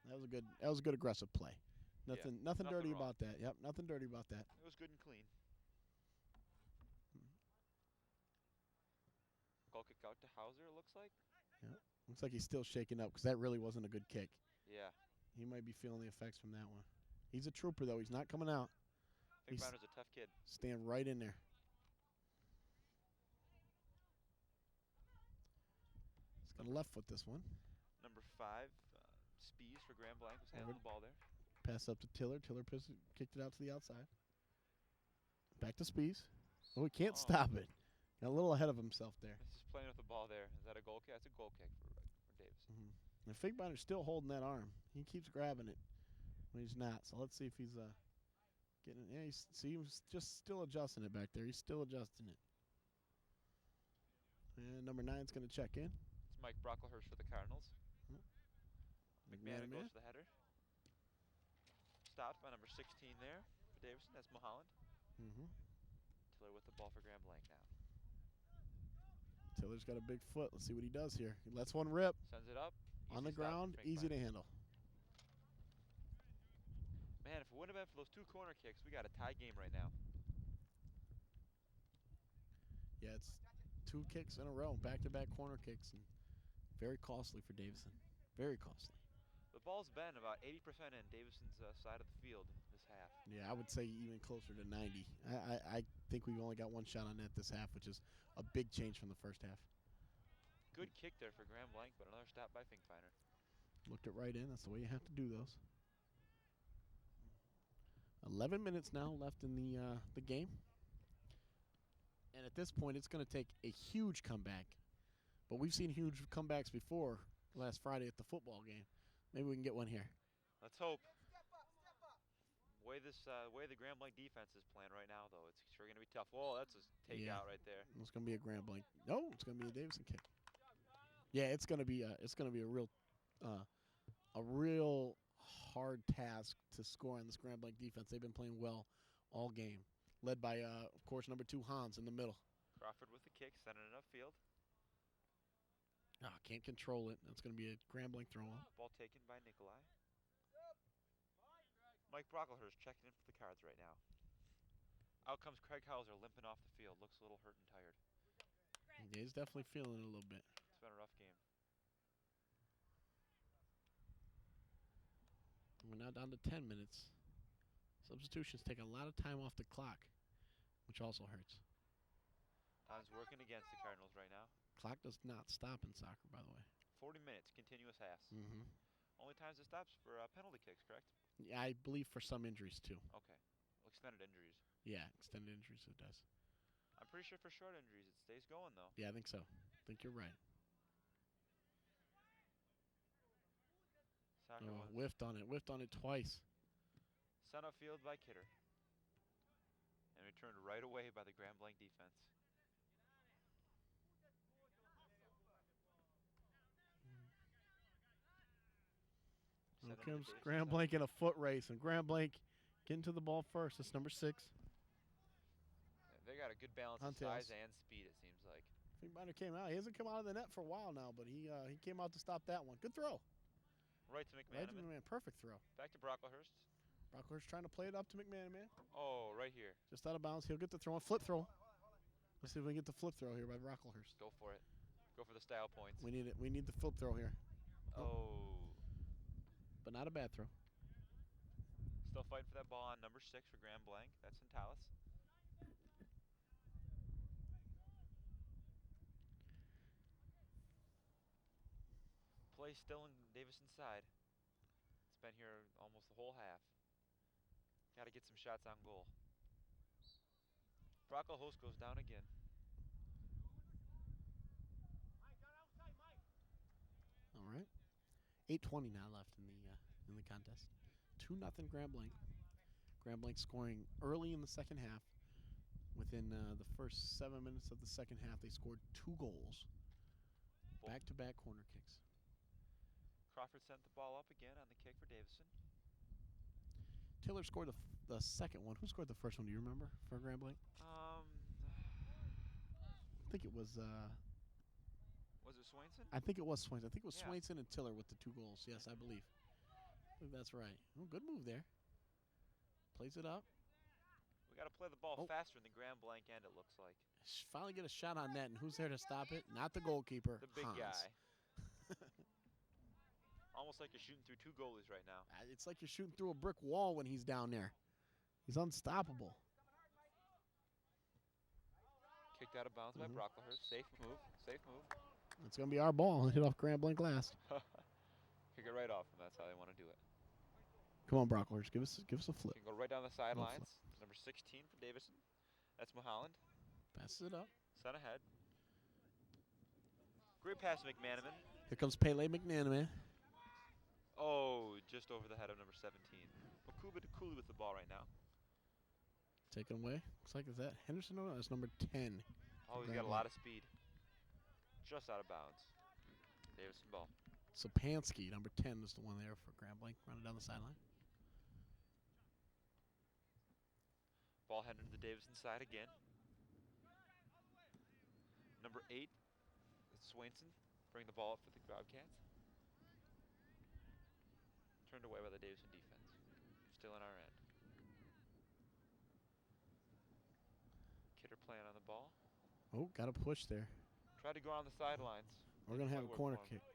That was a good aggressive play. Nothing nothing dirty wrong. about that. Yep, nothing dirty about that. It was good and clean. Goal kick out to Hauser, it looks like. Looks like he's still shaking up because that really wasn't a good kick. Yeah. He might be feeling the effects from that one. He's a trooper, though. He's not coming out. He's Finkbeiner's a tough kid. staying right in there. He's going to left foot this one. Number 5, Spees for Grand Blanc was handling the ball there. Pass up to Tiller. Tiller kicked it out to the outside. Back to Spees. Oh, he can't stop it. Got a little ahead of himself there. He's just playing with the ball there. Is that a goal kick? That's a goal kick for Davison. And Finkbeiner's still holding that arm. He keeps grabbing it when he's not. So let's see if he's getting it. Yeah, he's just still adjusting it back there. He's still adjusting it. And number 9's going to check in. It's Mike Brocklehurst for the Cardinals. McMahon goes for the header. Stopped by number 16 there for Davison. That's Mulholland. Tiller with the ball for Grand Blanc now. Tiller's got a big foot. Let's see what he does here. He lets one rip. Sends it up. On the Easy stop for ground, easy to Finkbeiner. handle. Man, if it wouldn't have been for those 2 corner kicks, we got a tie game right now. Yeah, it's 2 kicks in a row, back-to-back corner kicks, and very costly for Davison. Very costly. The ball's been about 80% in Davison's side of the field this half. Yeah, I would say even closer to 90. I think we've only got 1 shot on net this half, which is a big change from the first half. Good kick there for Grand Blanc, but another stop by Finkbeiner. Looked it right in. That's the way you have to do those. 11 minutes now left in the game. And at this point, it's going to take a huge comeback. But we've seen huge comebacks before last Friday at the football game. Maybe we can get one here. Let's hope. Way the Grand Blanc defense is playing right now, though, it's sure going to be tough. Whoa, that's a takeout right there. It's going to be a Grand Blanc. No, it's going to be a Davison kick. Yeah, it's going to be a real hard task to score on this Grand Blanc defense. They've been playing well all game, led by of course number 2 Hans in the middle. Crawford with the kick, sending it upfield. Can't control it. That's going to be a Grand Blanc throw on. Ball taken by Nikolai. Mike Brocklehurst checking in for the Cards right now. Out comes Craig Hauser limping off the field. Looks a little hurt and tired. Yeah, he's definitely feeling it a little bit. It's been a rough game. We're now down to 10 minutes. Substitutions take a lot of time off the clock, which also hurts. Time's working against the Cardinals right now. Clock does not stop in soccer, by the way. 40 minutes, continuous halves. Mm-hmm. Only times it stops for penalty kicks, correct? Yeah, I believe for some injuries, too. Okay. Well, extended injuries. Yeah, extended injuries it does. I'm pretty sure for short injuries it stays going, though. Yeah, I think so. I think you're right. Soccer Oh, was whiffed on it twice. sent upfield by Kidder. And returned right away by the Grand Blanc defense. Here 7 comes minutes, Grand 7. Blanc in a foot race, and Grand Blanc getting to the ball first. It's number 6. They're got a good balance On of size tails. and speed, it seems like. I think Binder came out. He hasn't come out of the net for a while now, but he came out to stop that one. Good throw. Right to Right to McManaman. McMahon. Perfect throw. Back to Brocklehurst. Brocklehurst trying to play it up to McManaman. Oh, right here. Just out of bounds. He'll get the throw. Flip throw. Let's see if we can get the flip throw here by Brocklehurst. Go for it. Go for the style points. We need it. We need the flip throw here. Oh. But not a bad throw. Still fighting for that ball on number 6 for Grand Blanc. That's Natalis. Play still in Davison's side. It's been here almost the whole half. Got to get some shots on goal. Brocklehurst goes down again. All right. 8:20 now left in the contest. 2-0 Grand Blanc. Grand Blanc scoring early in the second half. Within the first 7 minutes of the second half, they scored 2 goals. Back-to-back corner kicks. Crawford sent the ball up again on the kick for Davison. Taylor scored the second one. Who scored the first one? Do you remember for Grand Blanc? I think it was. Was it Swainson? I think it was Swainson. I think it was Yeah. Swainson and Tiller with the 2 goals. Yes, I believe. That's right. Oh, good move there. Plays it up. We got to play the ball Oh. faster in the Grand Blanc end, it looks like. Finally get a shot on net, and who's there to stop it? Not the goalkeeper. The big Hans. guy. Almost like you're shooting through 2 goalies right now. It's like you're shooting through a brick wall when he's down there. He's unstoppable. Kicked out of bounds by Brocklehurst. Safe move. Safe move. It's going to be our ball. Hit off Grand Blanc last. Kick it right off, and that's how they want to do it. Come on, Brocklehurst. Give us a flip. Can go right down the sidelines. Number 16 for Davison. That's Mulholland. Passes it up. Sent ahead. Great pass, McManaman. Here comes Pele McManaman. Oh, just over the head of number 17. Makuba to Cooley with the ball right now. Taken away. Looks like, is that Henderson? No, that's number 10. Oh, he's got a lot of speed. Just out of bounds. Davison ball. Sapansky, number 10, is the one there for Grand Blanc, running down the sideline. Ball headed to the Davison side again. Number 8, Swainson. Bring the ball up for the Bobcats. Turned away by the Davison defense. Still in our end. Kidder playing on the ball. Oh, got a push there. Tried to go on the sidelines. We're going to have a Quite work corner for him. kick.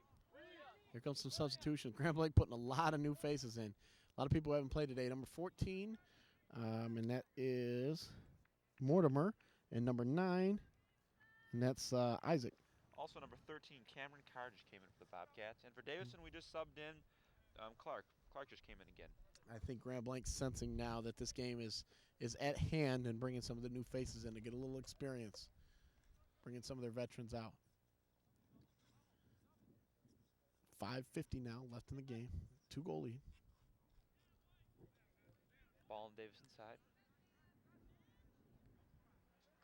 Here comes some substitution. Grand Blanc putting a lot of new faces in. A lot of people who haven't played today. Number 14, and that is Mortimer. And number 9, and that's Isaac. Also number 13, Cameron Carr just came in for the Bobcats. And for Davison, we just subbed in Clark. Clark just came in again. I think Grand Blanc's sensing now that this game is at hand and bringing some of the new faces in to get a little experience. Bringing some of their veterans out. 5:50 now left in the game. 2-goal lead. Ball on Davison's side.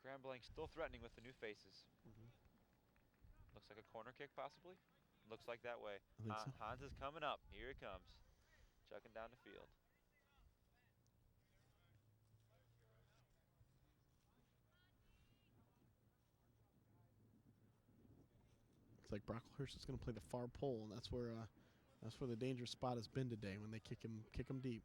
Grand Blanc still threatening with the new faces. Looks like a corner kick possibly. Looks like that way. I think so. Hans is coming up. Here he comes. Chucking down the field. Looks like Brocklehurst is going to play the far pole, and that's where the dangerous spot has been today when they kick him deep.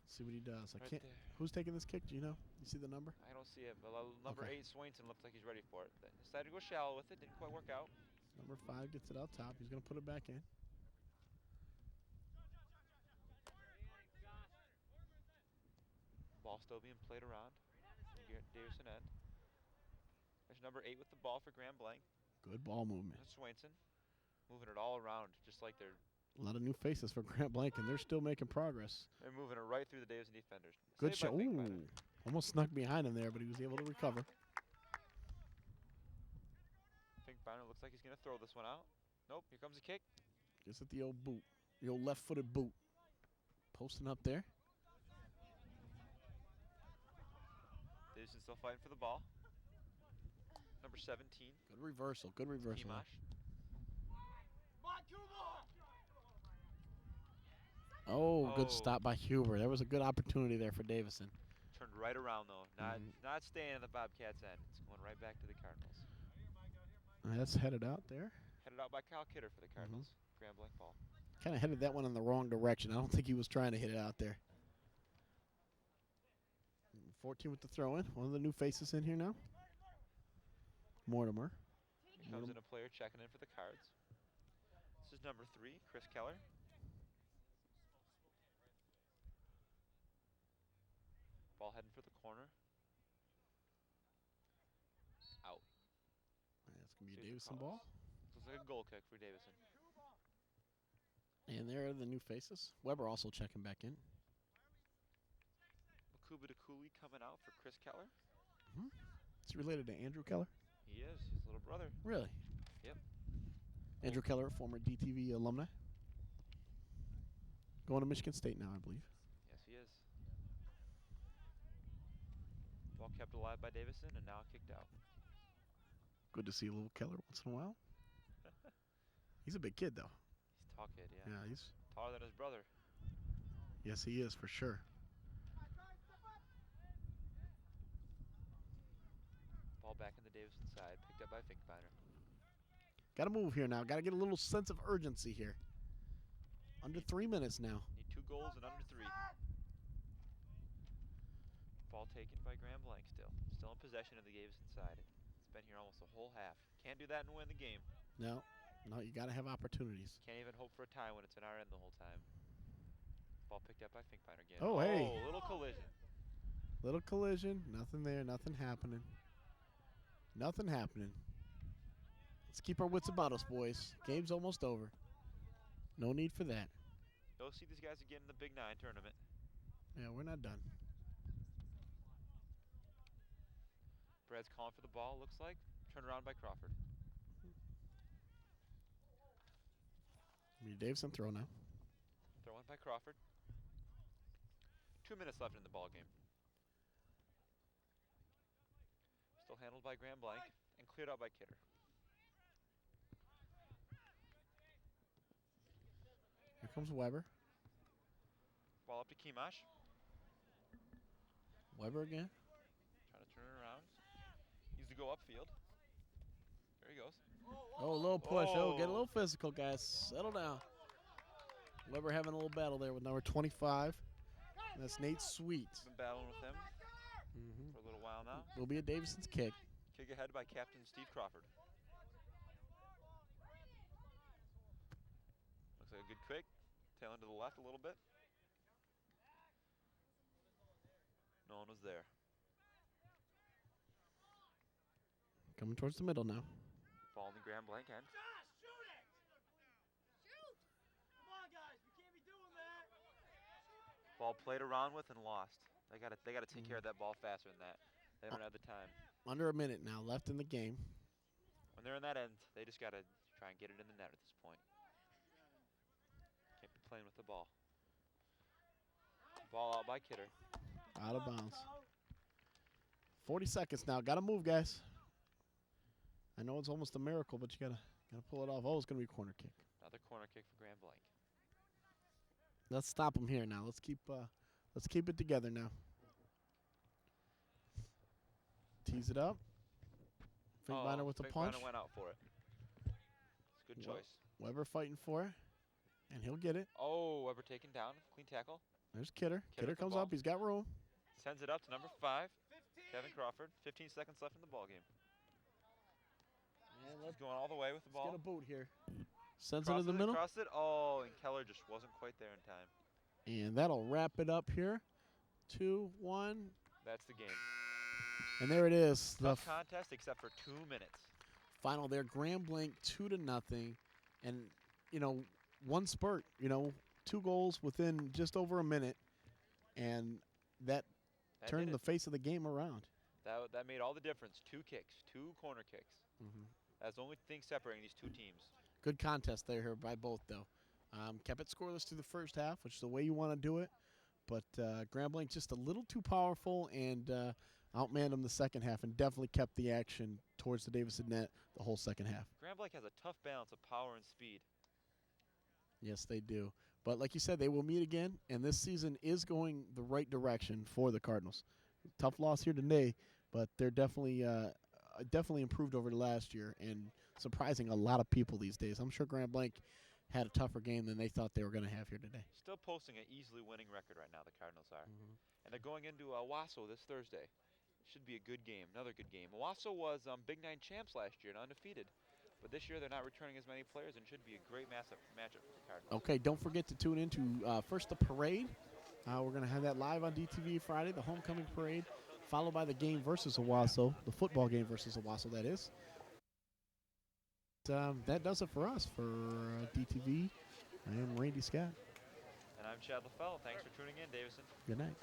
See what he does. I Right can't. there. Who's taking this kick? Do you know? You see the number? I don't see it, but number Okay. 8, Swainson, looks like he's ready for it. Decided to go shallow with it. Didn't quite work out. Number 5 gets it out top. He's going to put it back in. Ball still being played around. Davison end. There's number 8 with the ball for Grand Blanc. Good ball movement. That's Swainson. Moving it all around, just like they're A lot of new faces for Grand Blanc, and they're still making progress. moving it right through the Davison defenders. Good Saved by shot. Finkbeiner. Ooh, almost snuck behind him there, but he was able to recover. Finkbeiner looks like he's going to throw this one out. Nope, here comes a kick. Gets at the old boot, the old left-footed boot. Posting up there. Davison still fighting for the ball. Number 17, Good reversal. Good reversal. Kimash. Oh, good Oh. stop by Huber. There was a good opportunity there for Davison. Turned right around though. Not Mhm. not staying at the Bobcats end. It's going right back to the Cardinals. That's headed out there. Headed out by Kyle Kidder for the Cardinals. Grand Blanc ball. Kind of headed that one in the wrong direction. I don't think he was trying to hit it out there. 14 with the throw in. One of the new faces in here now. Mortimer. Here comes in a player checking in for the Cards. This is number 3, Chris Keller. Ball heading for the corner. Out. That's going to be a See what the Davison call ball. is. Looks like a goal kick for Davison. And there are the new faces. Weber also checking back in. Makuba Cooley coming out for Chris Keller. It's related to Andrew Keller. He is, his little brother. Really? Yep. Andrew Keller, former DTV alumni. Going to Michigan State now, I believe. Yes, he is. Ball kept alive by Davison and now kicked out. Good to see a little Keller once in a while. He's a big kid, though. He's a tall kid, yeah. Yeah, he's. Taller than his brother. Yes, he is for sure. Ball back in the Davison side, picked up by Finkbeiner. Got to move here now. Got to get a little sense of urgency here. Under 3 minutes now. Need 2 goals in under 3. Ball taken by Grand Blanc still. Still in possession of the Davison side. It's been here almost the whole half. Can't do that and win the game. No, you got to have opportunities. Can't even hope for a tie when it's in our end the whole time. Ball picked up by Finkbeiner again. Oh, hey. Little collision. Little collision. Nothing there. Nothing happening. Nothing happening. Let's keep our wits about us, boys. Game's almost over. No need for that. You'll see these guys again in the Big 9 tournament. Yeah, we're not done. Brad's calling for the ball, looks like. Turned around by Crawford. Davison throw now. Throw in by Crawford. 2 minutes left in the ball game. Still handled by Grand Blanc and cleared out by Kidder. Here comes Weber. Ball up to Kimash. Weber again. Trying to turn it around. Needs to go upfield. There he goes. Oh, a little push. Oh, get a Oh. little physical, guys. Settle down. Weber having a little battle there with number 25. And that's Nate Sweet. Been battling with him for a little while now. Will be a Davison's kick. Kick ahead by Captain Steve Crawford. Looks like a good kick. Tailing to the left a little bit. No one was there. Coming towards the middle now. Ball in the Grand Blanc end. Ball played around with and lost. They gotta take care of that ball faster than that. They don't have the time. Under a minute now left in the game. When they're in that end, they just gotta try and get it in the net at this point. Can't be playing with the ball. Ball out by Kidder. Out of bounds. 40 seconds now. Got to move, guys. I know it's almost a miracle, but you gotta pull it off. Oh, it's gonna be a corner kick. Another corner kick for Grand Blanc. Let's stop them here now. Let's keep it together now. Tease it up. Finkbeiner with the punch. Finkbeiner went out for it. It's a good choice. Weber fighting for it, and he'll get it. Oh, Weber taken down. Clean tackle. There's Kidder. Kidder Kidder with the comes ball. up. He's got room. Sends it up to number 5, Kevin Crawford. 15 seconds left in the ball game. And He's going all the way with the Let's ball. get a boot here. Sends it Crosses to the middle. across it. Oh, and Keller just wasn't quite there in time. And that'll wrap it up here. 2-1. That's the game. And there it is. The Tough contest except for 2 minutes. final there. Grand Blanc 2-0. And, one spurt, 2 goals within just over a minute. And that That turned did the it. face of the game around. That made all the difference. 2 kicks, 2 corner kicks. Mm-hmm. That's the only thing separating these 2 teams. Good contest there by both, though. Kept it scoreless through the first half, which is the way you want to do it. But Grand Blanc just a little too powerful and outmanned them the second half and definitely kept the action towards the Davison net the whole second half. Grand Blanc has a tough balance of power and speed. Yes, they do. But like you said, they will meet again, and this season is going the right direction for the Cardinals. Tough loss here today, but they're definitely improved over the last year and surprising a lot of people these days. I'm sure Grand Blanc had a tougher game than they thought they were going to have here today. Still posting an easily winning record right now, the Cardinals are. And they're going into Owasso this Thursday. Should be a good game, another good game. Owasso was Big Nine champs last year and undefeated. But this year they're not returning as many players and should be a great matchup for the Cardinals. Okay, don't forget to tune in to first the parade. We're going to have that live on DTV Friday, the homecoming parade, followed by the game versus Owasso, the football game versus Owasso, that is. That does it for us for DTV. I am Randy Scott. And I'm Chad LaFell. Thanks for tuning in, Davison. Good night.